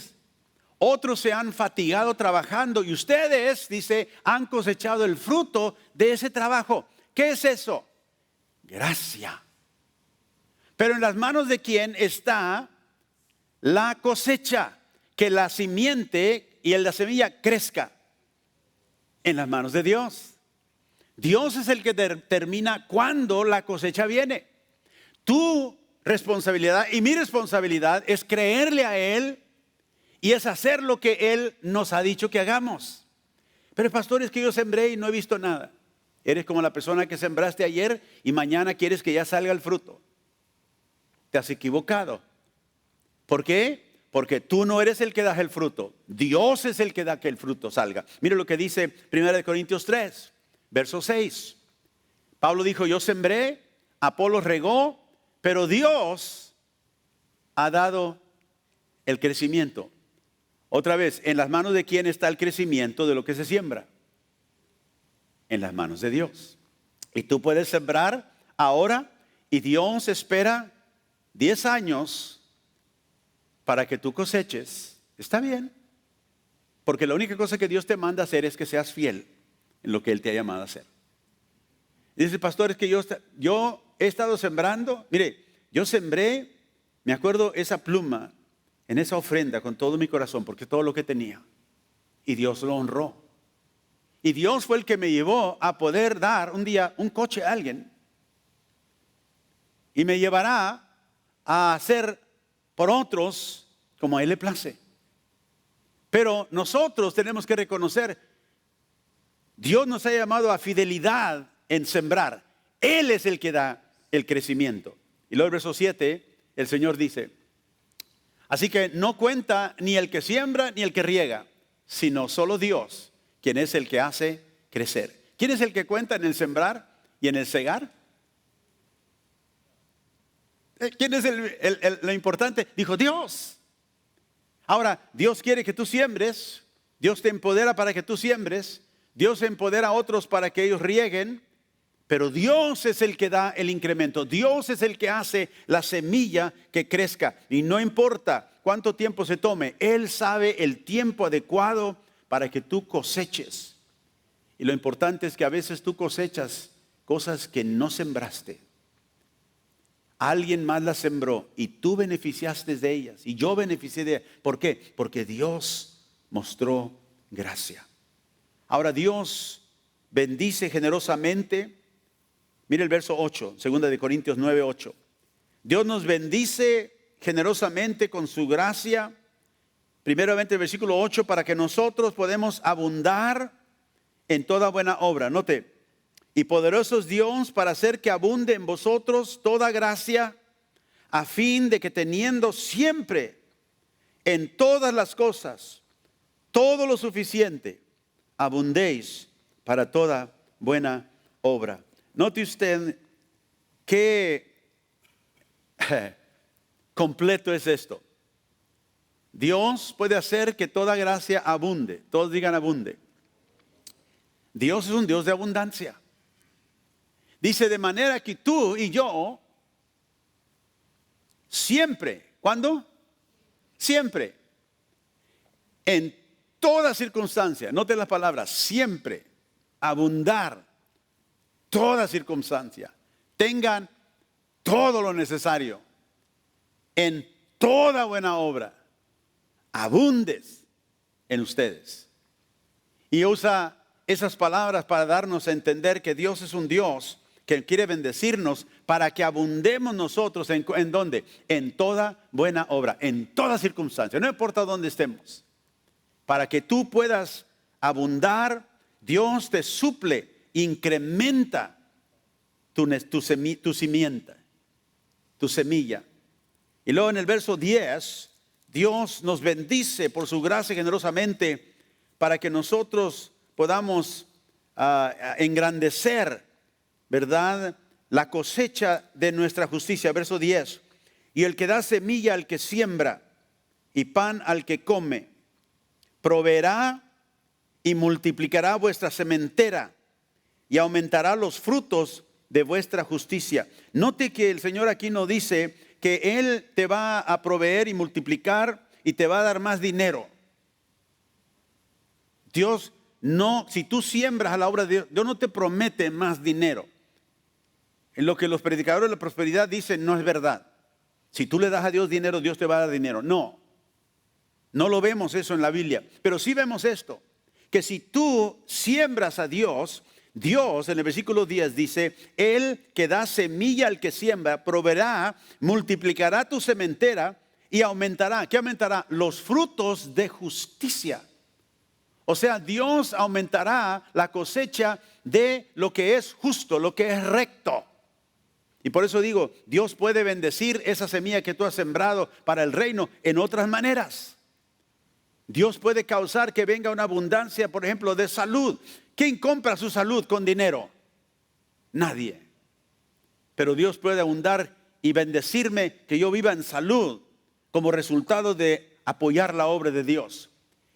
Otros se han fatigado trabajando y ustedes, dice, han cosechado el fruto de ese trabajo. ¿Qué es eso? Gracia. Pero en las manos de quién está la cosecha, que la simiente y la semilla crezca. En las manos de Dios. Dios es el que determina cuándo la cosecha viene. Tu responsabilidad y mi responsabilidad es creerle a Él y es hacer lo que Él nos ha dicho que hagamos. Pero pastor, es que yo sembré y no he visto nada. Eres como la persona que sembraste ayer y mañana quieres que ya salga el fruto. Te has equivocado. ¿Por qué? Porque tú no eres el que das el fruto. Dios es el que da que el fruto salga. Mire lo que dice 1 Corintios 3, verso 6. Pablo dijo, yo sembré, Apolos regó, pero Dios ha dado el crecimiento. Otra vez, ¿en las manos de quién está el crecimiento de lo que se siembra? En las manos de Dios. Y tú puedes sembrar ahora y Dios espera 10 años para que tú coseches. Está bien. Porque la única cosa que Dios te manda a hacer es que seas fiel en lo que Él te ha llamado a hacer. Dice, pastor, es que yo he estado sembrando. Mire, yo sembré, me acuerdo esa pluma en esa ofrenda con todo mi corazón, porque todo lo que tenía. Y Dios lo honró. Y Dios fue el que me llevó a poder dar un día un coche a alguien. Y me llevará a hacer por otros como a Él le place. Pero nosotros tenemos que reconocer, Dios nos ha llamado a fidelidad en sembrar. Él es el que da el crecimiento. Y luego el verso 7, el Señor dice, así que no cuenta ni el que siembra ni el que riega, sino solo Dios, quien es el que hace crecer. ¿Quién es el que cuenta en el sembrar y en el segar? ¿Quién es lo importante? Dijo Dios. Ahora, Dios quiere que tú siembres, Dios te empodera para que tú siembres, Dios empodera a otros para que ellos rieguen, pero Dios es el que da el incremento, Dios es el que hace la semilla que crezca. Y no importa cuánto tiempo se tome, Él sabe el tiempo adecuado para que tú coseches. Y lo importante es que a veces tú cosechas cosas que no sembraste. Alguien más las sembró y tú beneficiaste de ellas y yo beneficié de ellas. ¿Por qué? Porque Dios mostró gracia. Ahora Dios bendice generosamente. Mire el verso 8, 2 Corintios 9, 8. Dios nos bendice generosamente con su gracia. Primeramente el versículo 8, para que nosotros podamos abundar en toda buena obra. Note. Y poderoso es Dios para hacer que abunde en vosotros toda gracia, a fin de que teniendo siempre en todas las cosas todo lo suficiente, abundéis para toda buena obra. Note usted qué completo es esto. Dios puede hacer que toda gracia abunde. Todos digan abunde. Dios es un Dios de abundancia. Dice, de manera que tú y yo siempre, ¿cuándo? Siempre, en toda circunstancia, note las palabras, siempre, abundar, toda circunstancia, tengan todo lo necesario, en toda buena obra, abundes en ustedes. Y usa esas palabras para darnos a entender que Dios es un Dios que quiere bendecirnos para que abundemos nosotros ¿en dónde? En toda buena obra, en toda circunstancia, no importa dónde estemos. Para que tú puedas abundar, Dios te suple, incrementa tu semilla. Y luego en el verso 10, Dios nos bendice por su gracia generosamente para que nosotros podamos engrandecer, ¿verdad?, la cosecha de nuestra justicia. Verso 10. Y el que da semilla al que siembra y pan al que come, proveerá y multiplicará vuestra sementera y aumentará los frutos de vuestra justicia. Note que el Señor aquí nos dice que Él te va a proveer y multiplicar y te va a dar más dinero. Dios no, si tú siembras a la obra de Dios no te promete más dinero. En lo que los predicadores de la prosperidad dicen no es verdad. Si tú le das a Dios dinero, Dios te va a dar dinero. No lo vemos eso en la Biblia. Pero sí vemos esto, que si tú siembras a Dios, Dios en el versículo 10 dice, el que da semilla al que siembra, proveerá, multiplicará tu sementera y aumentará. ¿Qué aumentará? Los frutos de justicia. O sea, Dios aumentará la cosecha de lo que es justo, lo que es recto. Y por eso digo, Dios puede bendecir esa semilla que tú has sembrado para el reino en otras maneras. Dios puede causar que venga una abundancia, por ejemplo, de salud. ¿Quién compra su salud con dinero? Nadie. Pero Dios puede abundar y bendecirme que yo viva en salud como resultado de apoyar la obra de Dios.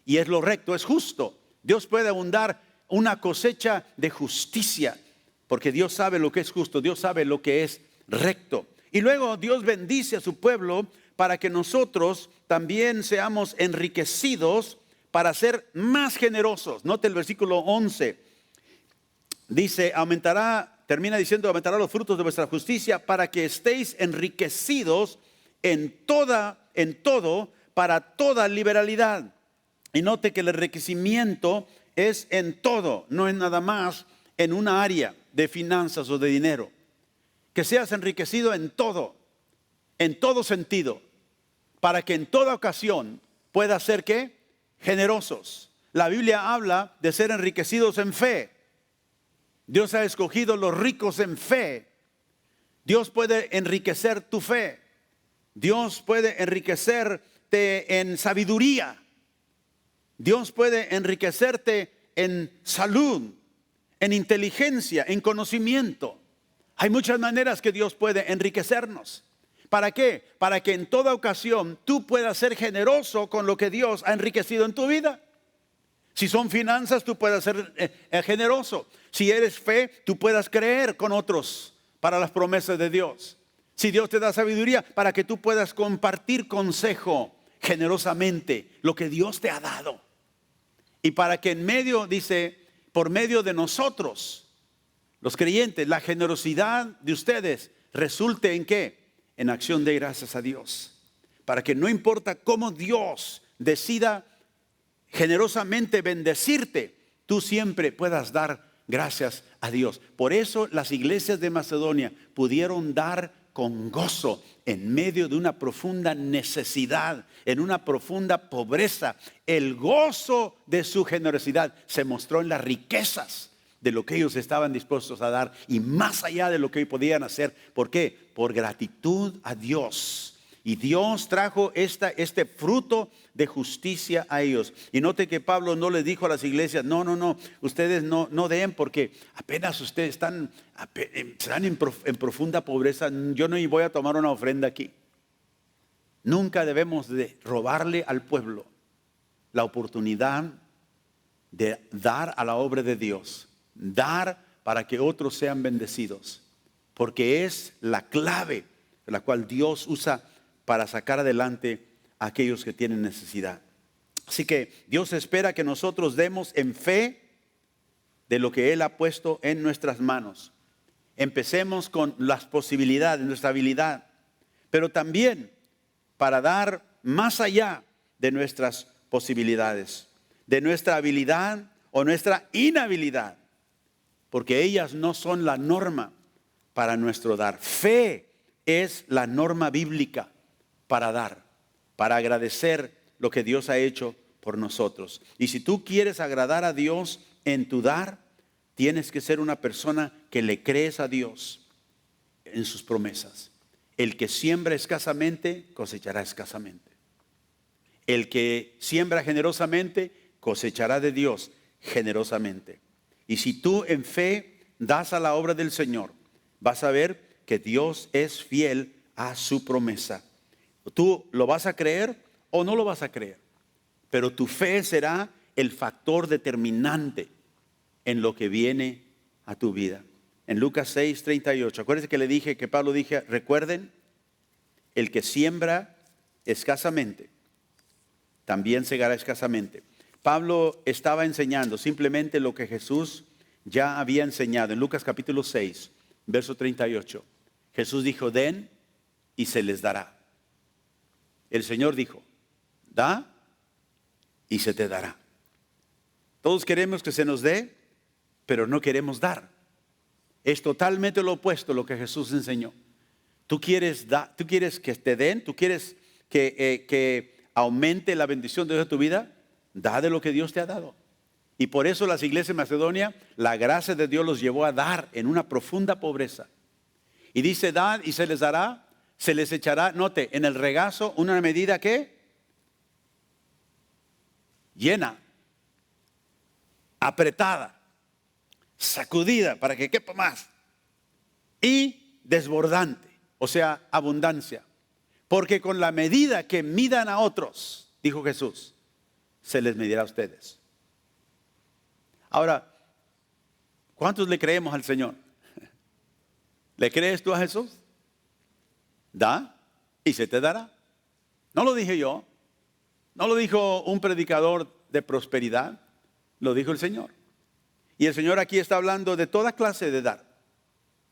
Y es lo recto, es justo. Dios puede abundar una cosecha de justicia, porque Dios sabe lo que es justo, Dios sabe lo que es recto. Y luego Dios bendice a su pueblo para que nosotros también seamos enriquecidos para ser más generosos. Note el versículo 11. Dice, termina diciendo, aumentará los frutos de vuestra justicia para que estéis enriquecidos en todo, para toda liberalidad. Y note que el enriquecimiento es en todo, no es nada más en una área de finanzas o de dinero. Que seas enriquecido en todo sentido, para que en toda ocasión puedas ser ¿qué? Generosos. La Biblia habla de ser enriquecidos en fe. Dios ha escogido los ricos en fe. Dios puede enriquecer tu fe. Dios puede enriquecerte en sabiduría. Dios puede enriquecerte en salud, en inteligencia, en conocimiento. Hay muchas maneras que Dios puede enriquecernos. ¿Para qué? Para que en toda ocasión tú puedas ser generoso con lo que Dios ha enriquecido en tu vida. Si son finanzas, tú puedas ser generoso. Si eres fe, tú puedas creer con otros para las promesas de Dios. Si Dios te da sabiduría, para que tú puedas compartir consejo generosamente lo que Dios te ha dado. Y para que dice, por medio de nosotros, los creyentes, la generosidad de ustedes resulte en ¿qué? En acción de gracias a Dios. Para que no importa cómo Dios decida generosamente bendecirte, tú siempre puedas dar gracias a Dios. Por eso las iglesias de Macedonia pudieron dar con gozo en medio de una profunda necesidad, en una profunda pobreza. El gozo de su generosidad se mostró en las riquezas de lo que ellos estaban dispuestos a dar y más allá de lo que podían hacer. ¿Por qué? Por gratitud a Dios. Y Dios trajo este fruto de justicia a ellos. Y note que Pablo no les dijo a las iglesias, no, ustedes no den porque apenas ustedes están en profunda pobreza. Yo no voy a tomar una ofrenda aquí. Nunca debemos de robarle al pueblo la oportunidad de dar a la obra de Dios. Dar para que otros sean bendecidos. Porque es la clave de la cual Dios usa para sacar adelante a aquellos que tienen necesidad. Así que Dios espera que nosotros demos en fe de lo que Él ha puesto en nuestras manos. Empecemos con las posibilidades, nuestra habilidad, pero también para dar más allá de nuestras posibilidades, de nuestra habilidad o nuestra inhabilidad, porque ellas no son la norma para nuestro dar. Fe es la norma bíblica para dar, para agradecer lo que Dios ha hecho por nosotros. Y si tú quieres agradar a Dios en tu dar, tienes que ser una persona que le crees a Dios en sus promesas. El que siembra escasamente, cosechará escasamente. El que siembra generosamente, cosechará de Dios generosamente. Y si tú en fe das a la obra del Señor, vas a ver que Dios es fiel a su promesa. Tú lo vas a creer o no lo vas a creer, pero tu fe será el factor determinante en lo que viene a tu vida. En Lucas 6:38, acuérdense que le dije, que Pablo dije, recuerden, el que siembra escasamente, también segará escasamente. Pablo estaba enseñando simplemente lo que Jesús ya había enseñado. En Lucas capítulo 6, verso 38, Jesús dijo, den y se les dará. El Señor dijo, da y se te dará. Todos queremos que se nos dé, pero no queremos dar. Es totalmente lo opuesto a lo que Jesús enseñó. Tú quieres que te den, tú quieres que aumente la bendición de Dios en tu vida, da de lo que Dios te ha dado. Y por eso las iglesias de Macedonia, la gracia de Dios los llevó a dar en una profunda pobreza. Y dice, dad y se les dará, se les echará, note, en el regazo una medida que llena, apretada, sacudida para que quepa más y desbordante, o sea, abundancia. Porque con la medida que midan a otros, dijo Jesús, se les medirá a ustedes. Ahora, ¿cuántos le creemos al Señor? ¿Le crees tú a Jesús? Da y se te dará. No lo dije yo, no lo dijo un predicador de prosperidad, lo dijo el Señor. Y el Señor aquí está hablando de toda clase de dar.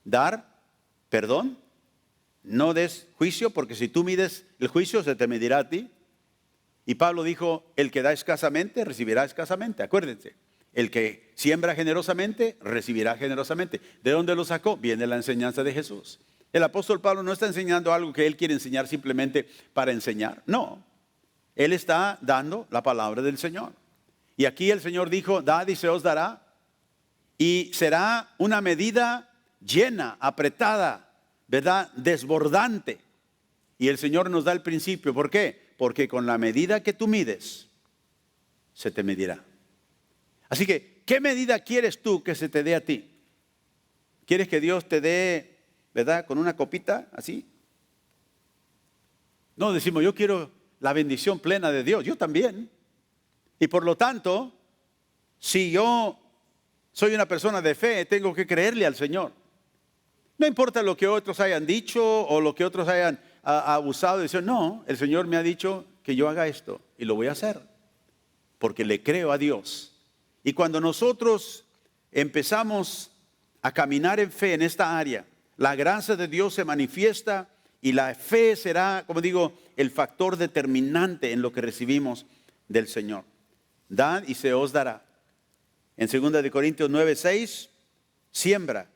Dar, perdón, no des juicio, porque si tú mides el juicio se te medirá a ti. Y Pablo dijo, el que da escasamente recibirá escasamente, acuérdense. El que siembra generosamente, recibirá generosamente. ¿De dónde lo sacó? Viene la enseñanza de Jesús. El apóstol Pablo no está enseñando algo que él quiere enseñar simplemente para enseñar. No, él está dando la palabra del Señor. Y aquí el Señor dijo, dad y se os dará. Y será una medida llena, apretada, ¿verdad? Desbordante. Y el Señor nos da el principio. ¿Por qué? Porque con la medida que tú mides, se te medirá. Así que, ¿qué medida quieres tú que se te dé a ti? ¿Quieres que Dios te dé, verdad, con una copita así? No, decimos, yo quiero la bendición plena de Dios. Yo también. Y por lo tanto, si yo soy una persona de fe, tengo que creerle al Señor. No importa lo que otros hayan dicho o lo que otros hayan abusado de decir, no, el Señor me ha dicho que yo haga esto y lo voy a hacer. Porque le creo a Dios. Y cuando nosotros empezamos a caminar en fe en esta área, la gracia de Dios se manifiesta y la fe será, como digo, el factor determinante en lo que recibimos del Señor. Dad y se os dará. En 2 Corintios 9:6, siembra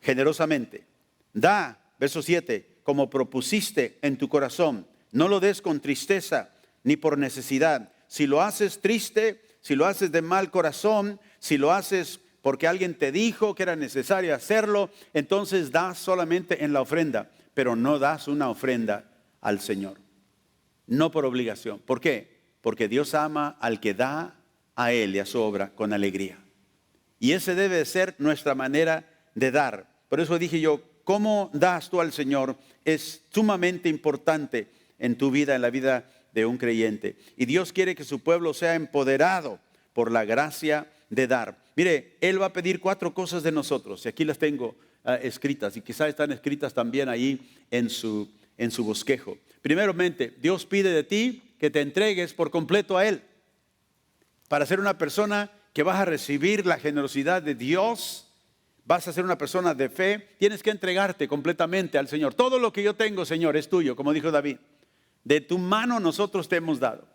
generosamente. Da, verso 7, como propusiste en tu corazón. No lo des con tristeza ni por necesidad. Si lo haces triste, si lo haces de mal corazón, si lo haces porque alguien te dijo que era necesario hacerlo, entonces das solamente en la ofrenda, pero no das una ofrenda al Señor. No por obligación. ¿Por qué? Porque Dios ama al que da a Él y a su obra con alegría. Y ese debe de ser nuestra manera de dar. Por eso dije yo, cómo das tú al Señor es sumamente importante en tu vida, en la vida de un creyente. Y Dios quiere que su pueblo sea empoderado por la gracia de dar. Mire, Él va a pedir 4 cosas de nosotros. Y aquí las tengo escritas. Y quizás están escritas también ahí en su bosquejo. Primeramente, Dios pide de ti que te entregues por completo a Él. Para ser una persona que vas a recibir la generosidad de Dios, vas a ser una persona de fe, tienes que entregarte completamente al Señor. Todo lo que yo tengo, Señor, es tuyo, como dijo David. De tu mano nosotros te hemos dado.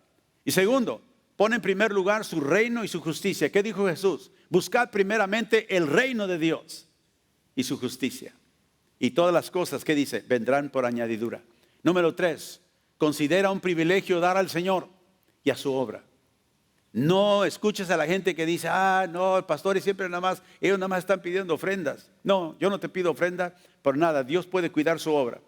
Y segundo, pon en primer lugar su reino y su justicia. ¿Qué dijo Jesús? Buscad primeramente el reino de Dios y su justicia. Y todas las cosas, ¿qué dice? Vendrán por añadidura. Número 3, considera un privilegio dar al Señor y a su obra. No escuches a la gente que dice, no, el pastor siempre ellos nada más están pidiendo ofrendas. No, yo no te pido ofrenda por nada. Dios puede cuidar su obra.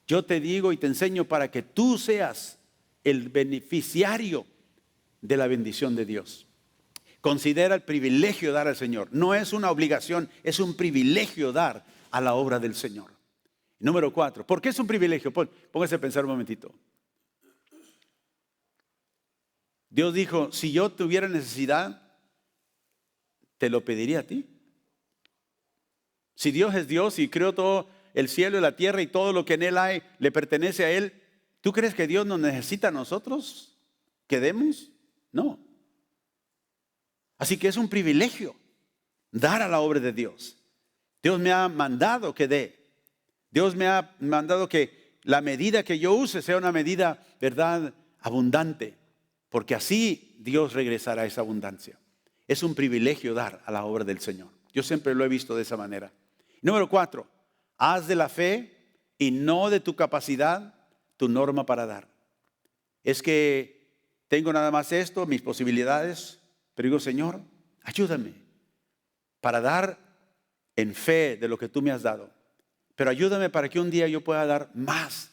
Yo te digo y te enseño para que tú seas el beneficiario de la bendición de Dios. Considera el privilegio dar al Señor. No es una obligación, es un privilegio dar a la obra del Señor. Número 4, ¿por qué es un privilegio? Póngase a pensar un momentito. Dios dijo, si yo tuviera necesidad, te lo pediría a ti. Si Dios es Dios y creó todo el cielo y la tierra y todo lo que en Él hay, le pertenece a Él, ¿tú crees que Dios nos necesita a nosotros que demos? No. Así que es un privilegio dar a la obra de Dios. Dios me ha mandado que dé. Dios me ha mandado que la medida que yo use sea una medida, ¿verdad?, abundante. Porque así Dios regresará esa abundancia. Es un privilegio dar a la obra del Señor. Yo siempre lo he visto de esa manera. Número 4, haz de la fe y no de tu capacidad tu norma para dar. Es que tengo nada más esto, mis posibilidades, pero digo, Señor, ayúdame para dar en fe de lo que tú me has dado. Pero ayúdame para que un día yo pueda dar más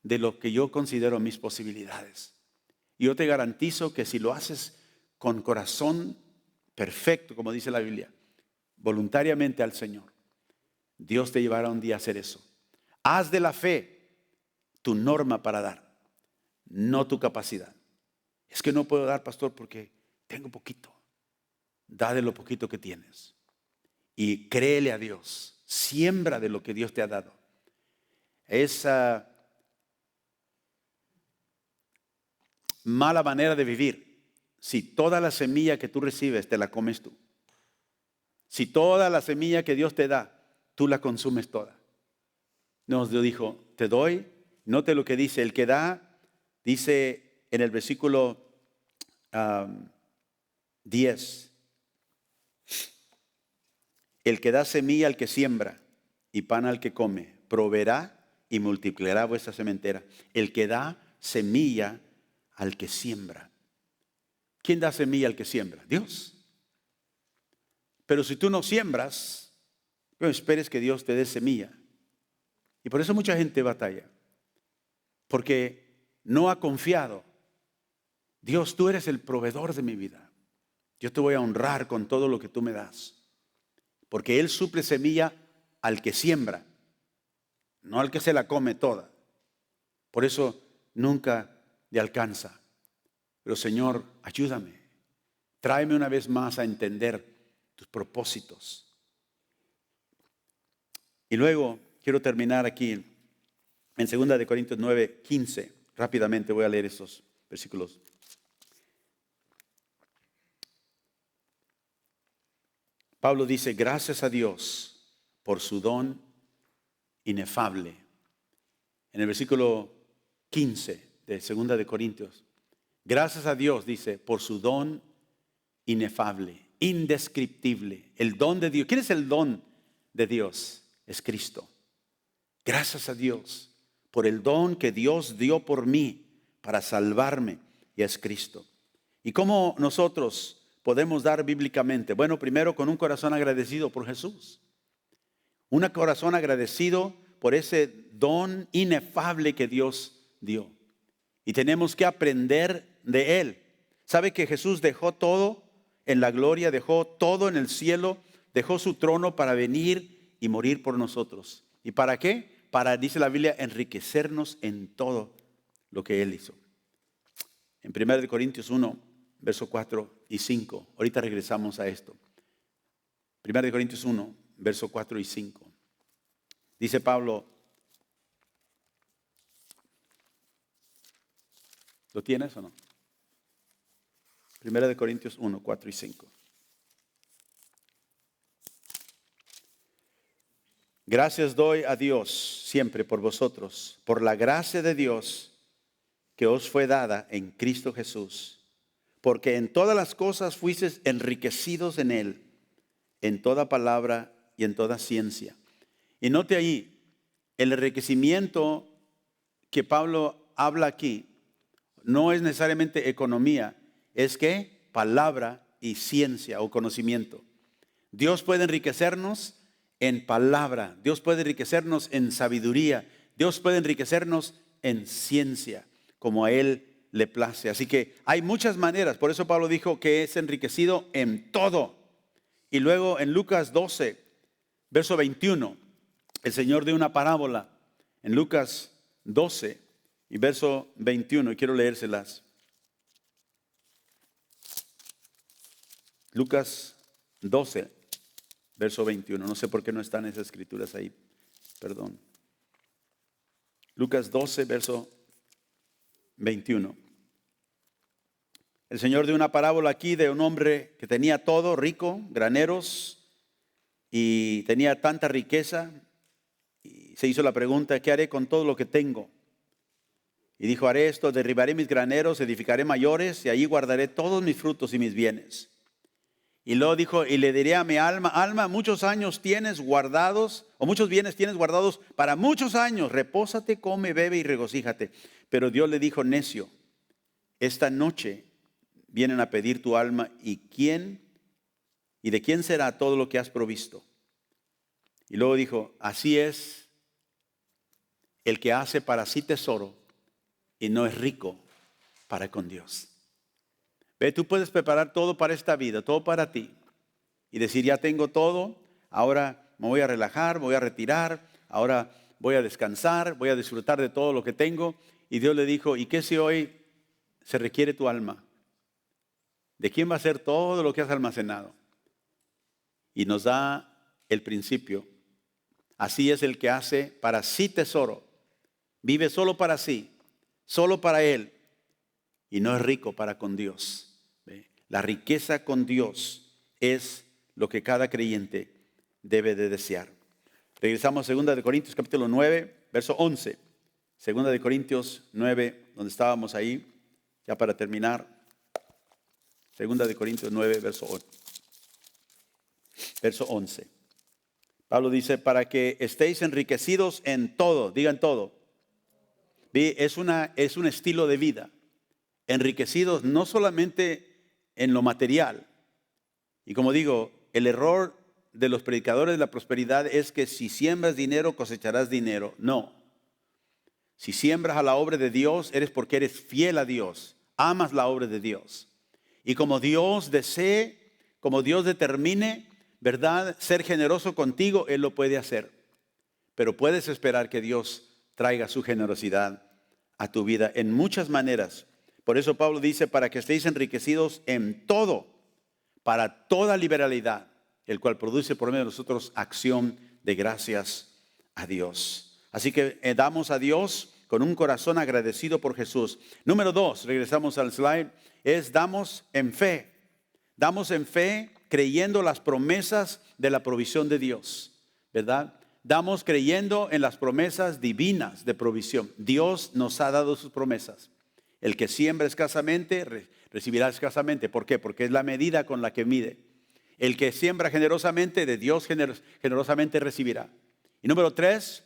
de lo que yo considero mis posibilidades. Y yo te garantizo que si lo haces con corazón perfecto, como dice la Biblia, voluntariamente al Señor, Dios te llevará un día a hacer eso. Haz de la fe tu norma para dar, no tu capacidad. Es que no puedo dar, pastor, porque tengo poquito. Da de lo poquito que tienes y créele a Dios. Siembra de lo que Dios te ha dado. Esa mala manera de vivir, si toda la semilla que tú recibes te la comes tú, si toda la semilla que Dios te da, tú la consumes toda. Nos dijo, te doy, note lo que dice, el que da, dice en el versículo 10, el que da semilla al que siembra y pan al que come, proveerá y multiplicará vuestra sementera. El que da semilla al que siembra. ¿Quién da semilla al que siembra? Dios. Pero si tú no siembras, no esperes que Dios te dé semilla. Y por eso mucha gente batalla. Porque no ha confiado. Dios, tú eres el proveedor de mi vida. Yo te voy a honrar con todo lo que tú me das. Porque Él suple semilla al que siembra, no al que se la come toda. Por eso nunca le alcanza. Pero Señor, ayúdame. Tráeme una vez más a entender tus propósitos. Y luego quiero terminar aquí en 2 Corintios 9:15. Rápidamente voy a leer esos versículos. Pablo dice, gracias a Dios por su don inefable. En el versículo 15 de 2 Corintios, gracias a Dios, dice, por su don inefable, indescriptible. El don de Dios. ¿Quién es el don de Dios? Es Cristo. Gracias a Dios por el don que Dios dio por mí para salvarme, y es Cristo. ¿Y cómo nosotros podemos dar bíblicamente? Bueno, primero con un corazón agradecido por Jesús. Un corazón agradecido por ese don inefable que Dios dio. Y tenemos que aprender de Él. ¿Sabe que Jesús dejó todo en la gloria, dejó todo en el cielo, dejó su trono para venir y morir por nosotros? ¿Y para qué? Para, dice la Biblia, enriquecernos en todo lo que Él hizo. En 1 Corintios 1, verso 4 y 5. Ahorita regresamos a esto. 1 Corintios 1, verso 4 y 5. Dice Pablo, ¿lo tienes o no? 1 Corintios 1, 4 y 5. Gracias doy a Dios siempre por vosotros, por la gracia de Dios que os fue dada en Cristo Jesús, porque en todas las cosas fuisteis enriquecidos en Él, en toda palabra y en toda ciencia. Y note ahí, el enriquecimiento que Pablo habla aquí no es necesariamente economía, es que palabra y ciencia o conocimiento. Dios puede enriquecernos en palabra, Dios puede enriquecernos en sabiduría, Dios puede enriquecernos en ciencia, como a Él le place. Así que hay muchas maneras, por eso Pablo dijo que es enriquecido en todo. Y luego en Lucas 12, verso 21, el Señor dio una parábola en Lucas 12 y verso 21, y quiero leérselas. Lucas 12, verso 21. No sé por qué no están esas escrituras ahí. Perdón. Lucas 12, verso 21. El Señor dio una parábola aquí de un hombre que tenía todo, rico, graneros, y tenía tanta riqueza. Y se hizo la pregunta, ¿qué haré con todo lo que tengo? Y dijo, haré esto, derribaré mis graneros, edificaré mayores, y allí guardaré todos mis frutos y mis bienes. Y luego dijo, y le diré a mi alma, alma, muchos años tienes guardados, o muchos bienes tienes guardados para muchos años. Repósate, come, bebe y regocíjate. Pero Dios le dijo, necio, esta noche vienen a pedir tu alma, ¿y de quién será todo lo que has provisto? Y luego dijo, así es el que hace para sí tesoro y no es rico para con Dios. Ve, tú puedes preparar todo para esta vida, todo para ti. Y decir, ya tengo todo, ahora me voy a relajar, me voy a retirar, ahora voy a descansar, voy a disfrutar de todo lo que tengo. Y Dios le dijo, ¿y qué si hoy se requiere tu alma? ¿De quién va a ser todo lo que has almacenado? Y nos da el principio. Así es el que hace para sí tesoro. Vive solo para sí, solo para él. Y no es rico para con Dios. La riqueza con Dios es lo que cada creyente debe de desear. Regresamos a 2 Corintios capítulo 9, verso 11. 2 Corintios 9, donde estábamos ahí, ya para terminar. 2 Corintios 9, verso 11. Pablo dice, para que estéis enriquecidos en todo, digan todo. Es un estilo de vida. Enriquecidos no solamente en lo material. Y como digo, el error de los predicadores de la prosperidad es que si siembras dinero cosecharás dinero. No. Si siembras a la obra de Dios, eres porque eres fiel a Dios. Amas la obra de Dios. Y como Dios desee, como Dios determine, ¿verdad?, ser generoso contigo, Él lo puede hacer. Pero puedes esperar que Dios traiga su generosidad a tu vida en muchas maneras. Por eso Pablo dice, para que estéis enriquecidos en todo, para toda liberalidad, el cual produce por medio de nosotros acción de gracias a Dios. Así que damos a Dios con un corazón agradecido por Jesús. Número 2, regresamos al slide, es damos en fe. Damos en fe creyendo las promesas de la provisión de Dios, ¿verdad? Damos creyendo en las promesas divinas de provisión. Dios nos ha dado sus promesas. El que siembra escasamente, recibirá escasamente. ¿Por qué? Porque es la medida con la que mide. El que siembra generosamente, de Dios generosamente recibirá. Y número 3,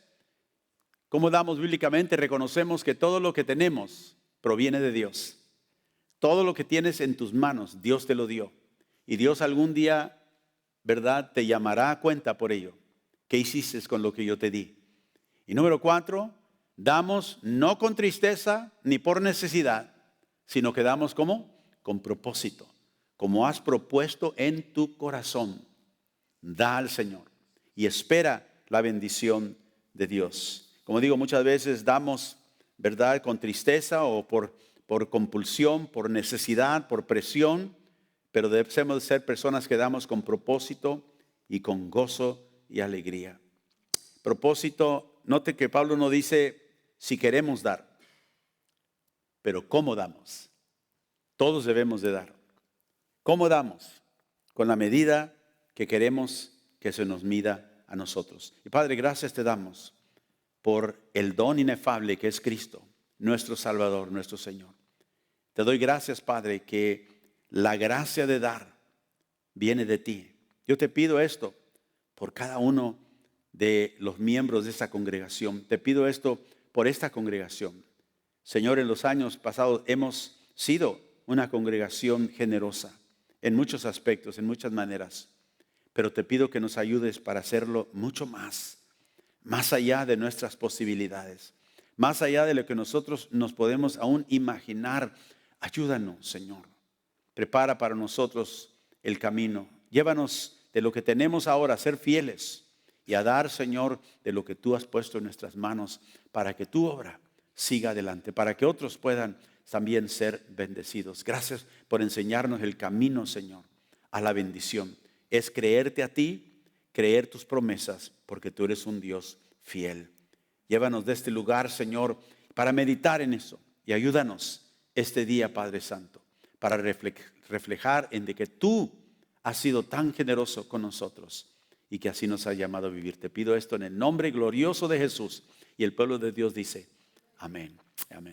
¿cómo damos bíblicamente? Reconocemos que todo lo que tenemos proviene de Dios. Todo lo que tienes en tus manos, Dios te lo dio. Y Dios algún día, ¿verdad?, te llamará a cuenta por ello. ¿Qué hiciste con lo que yo te di? Y número 4, damos no con tristeza ni por necesidad, sino que damos ¿cómo? Con propósito. Como has propuesto en tu corazón, da al Señor y espera la bendición de Dios. Como digo, muchas veces damos, ¿verdad?, con tristeza o por compulsión, por necesidad, por presión, pero debemos ser personas que damos con propósito y con gozo y alegría. Propósito, note que Pablo no dice si queremos dar, pero cómo damos. Todos debemos de dar. ¿Cómo damos? Con la medida que queremos que se nos mida a nosotros. Y Padre, gracias te damos por el don inefable que es Cristo, nuestro Salvador, nuestro Señor. Te doy gracias, Padre, que la gracia de dar viene de ti. Yo te pido esto por cada uno de los miembros de esta congregación. Te pido esto por esta congregación. Señor, en los años pasados hemos sido una congregación generosa en muchos aspectos, en muchas maneras. Pero te pido que nos ayudes para hacerlo mucho más allá de nuestras posibilidades, más allá de lo que nosotros nos podemos aún imaginar. Ayúdanos, Señor. Prepara para nosotros el camino. Llévanos de lo que tenemos ahora a ser fieles y a dar, Señor, de lo que tú has puesto en nuestras manos para que tu obra siga adelante, para que otros puedan también ser bendecidos. Gracias por enseñarnos el camino, Señor, a la bendición. Es creerte a ti, creer tus promesas, porque tú eres un Dios fiel. Llévanos de este lugar, Señor, para meditar en eso y ayúdanos este día, Padre Santo, para reflejar en de que tú has sido tan generoso con nosotros y que así nos has llamado a vivir. Te pido esto en el nombre glorioso de Jesús. Y el pueblo de Dios dice, amén. Amén.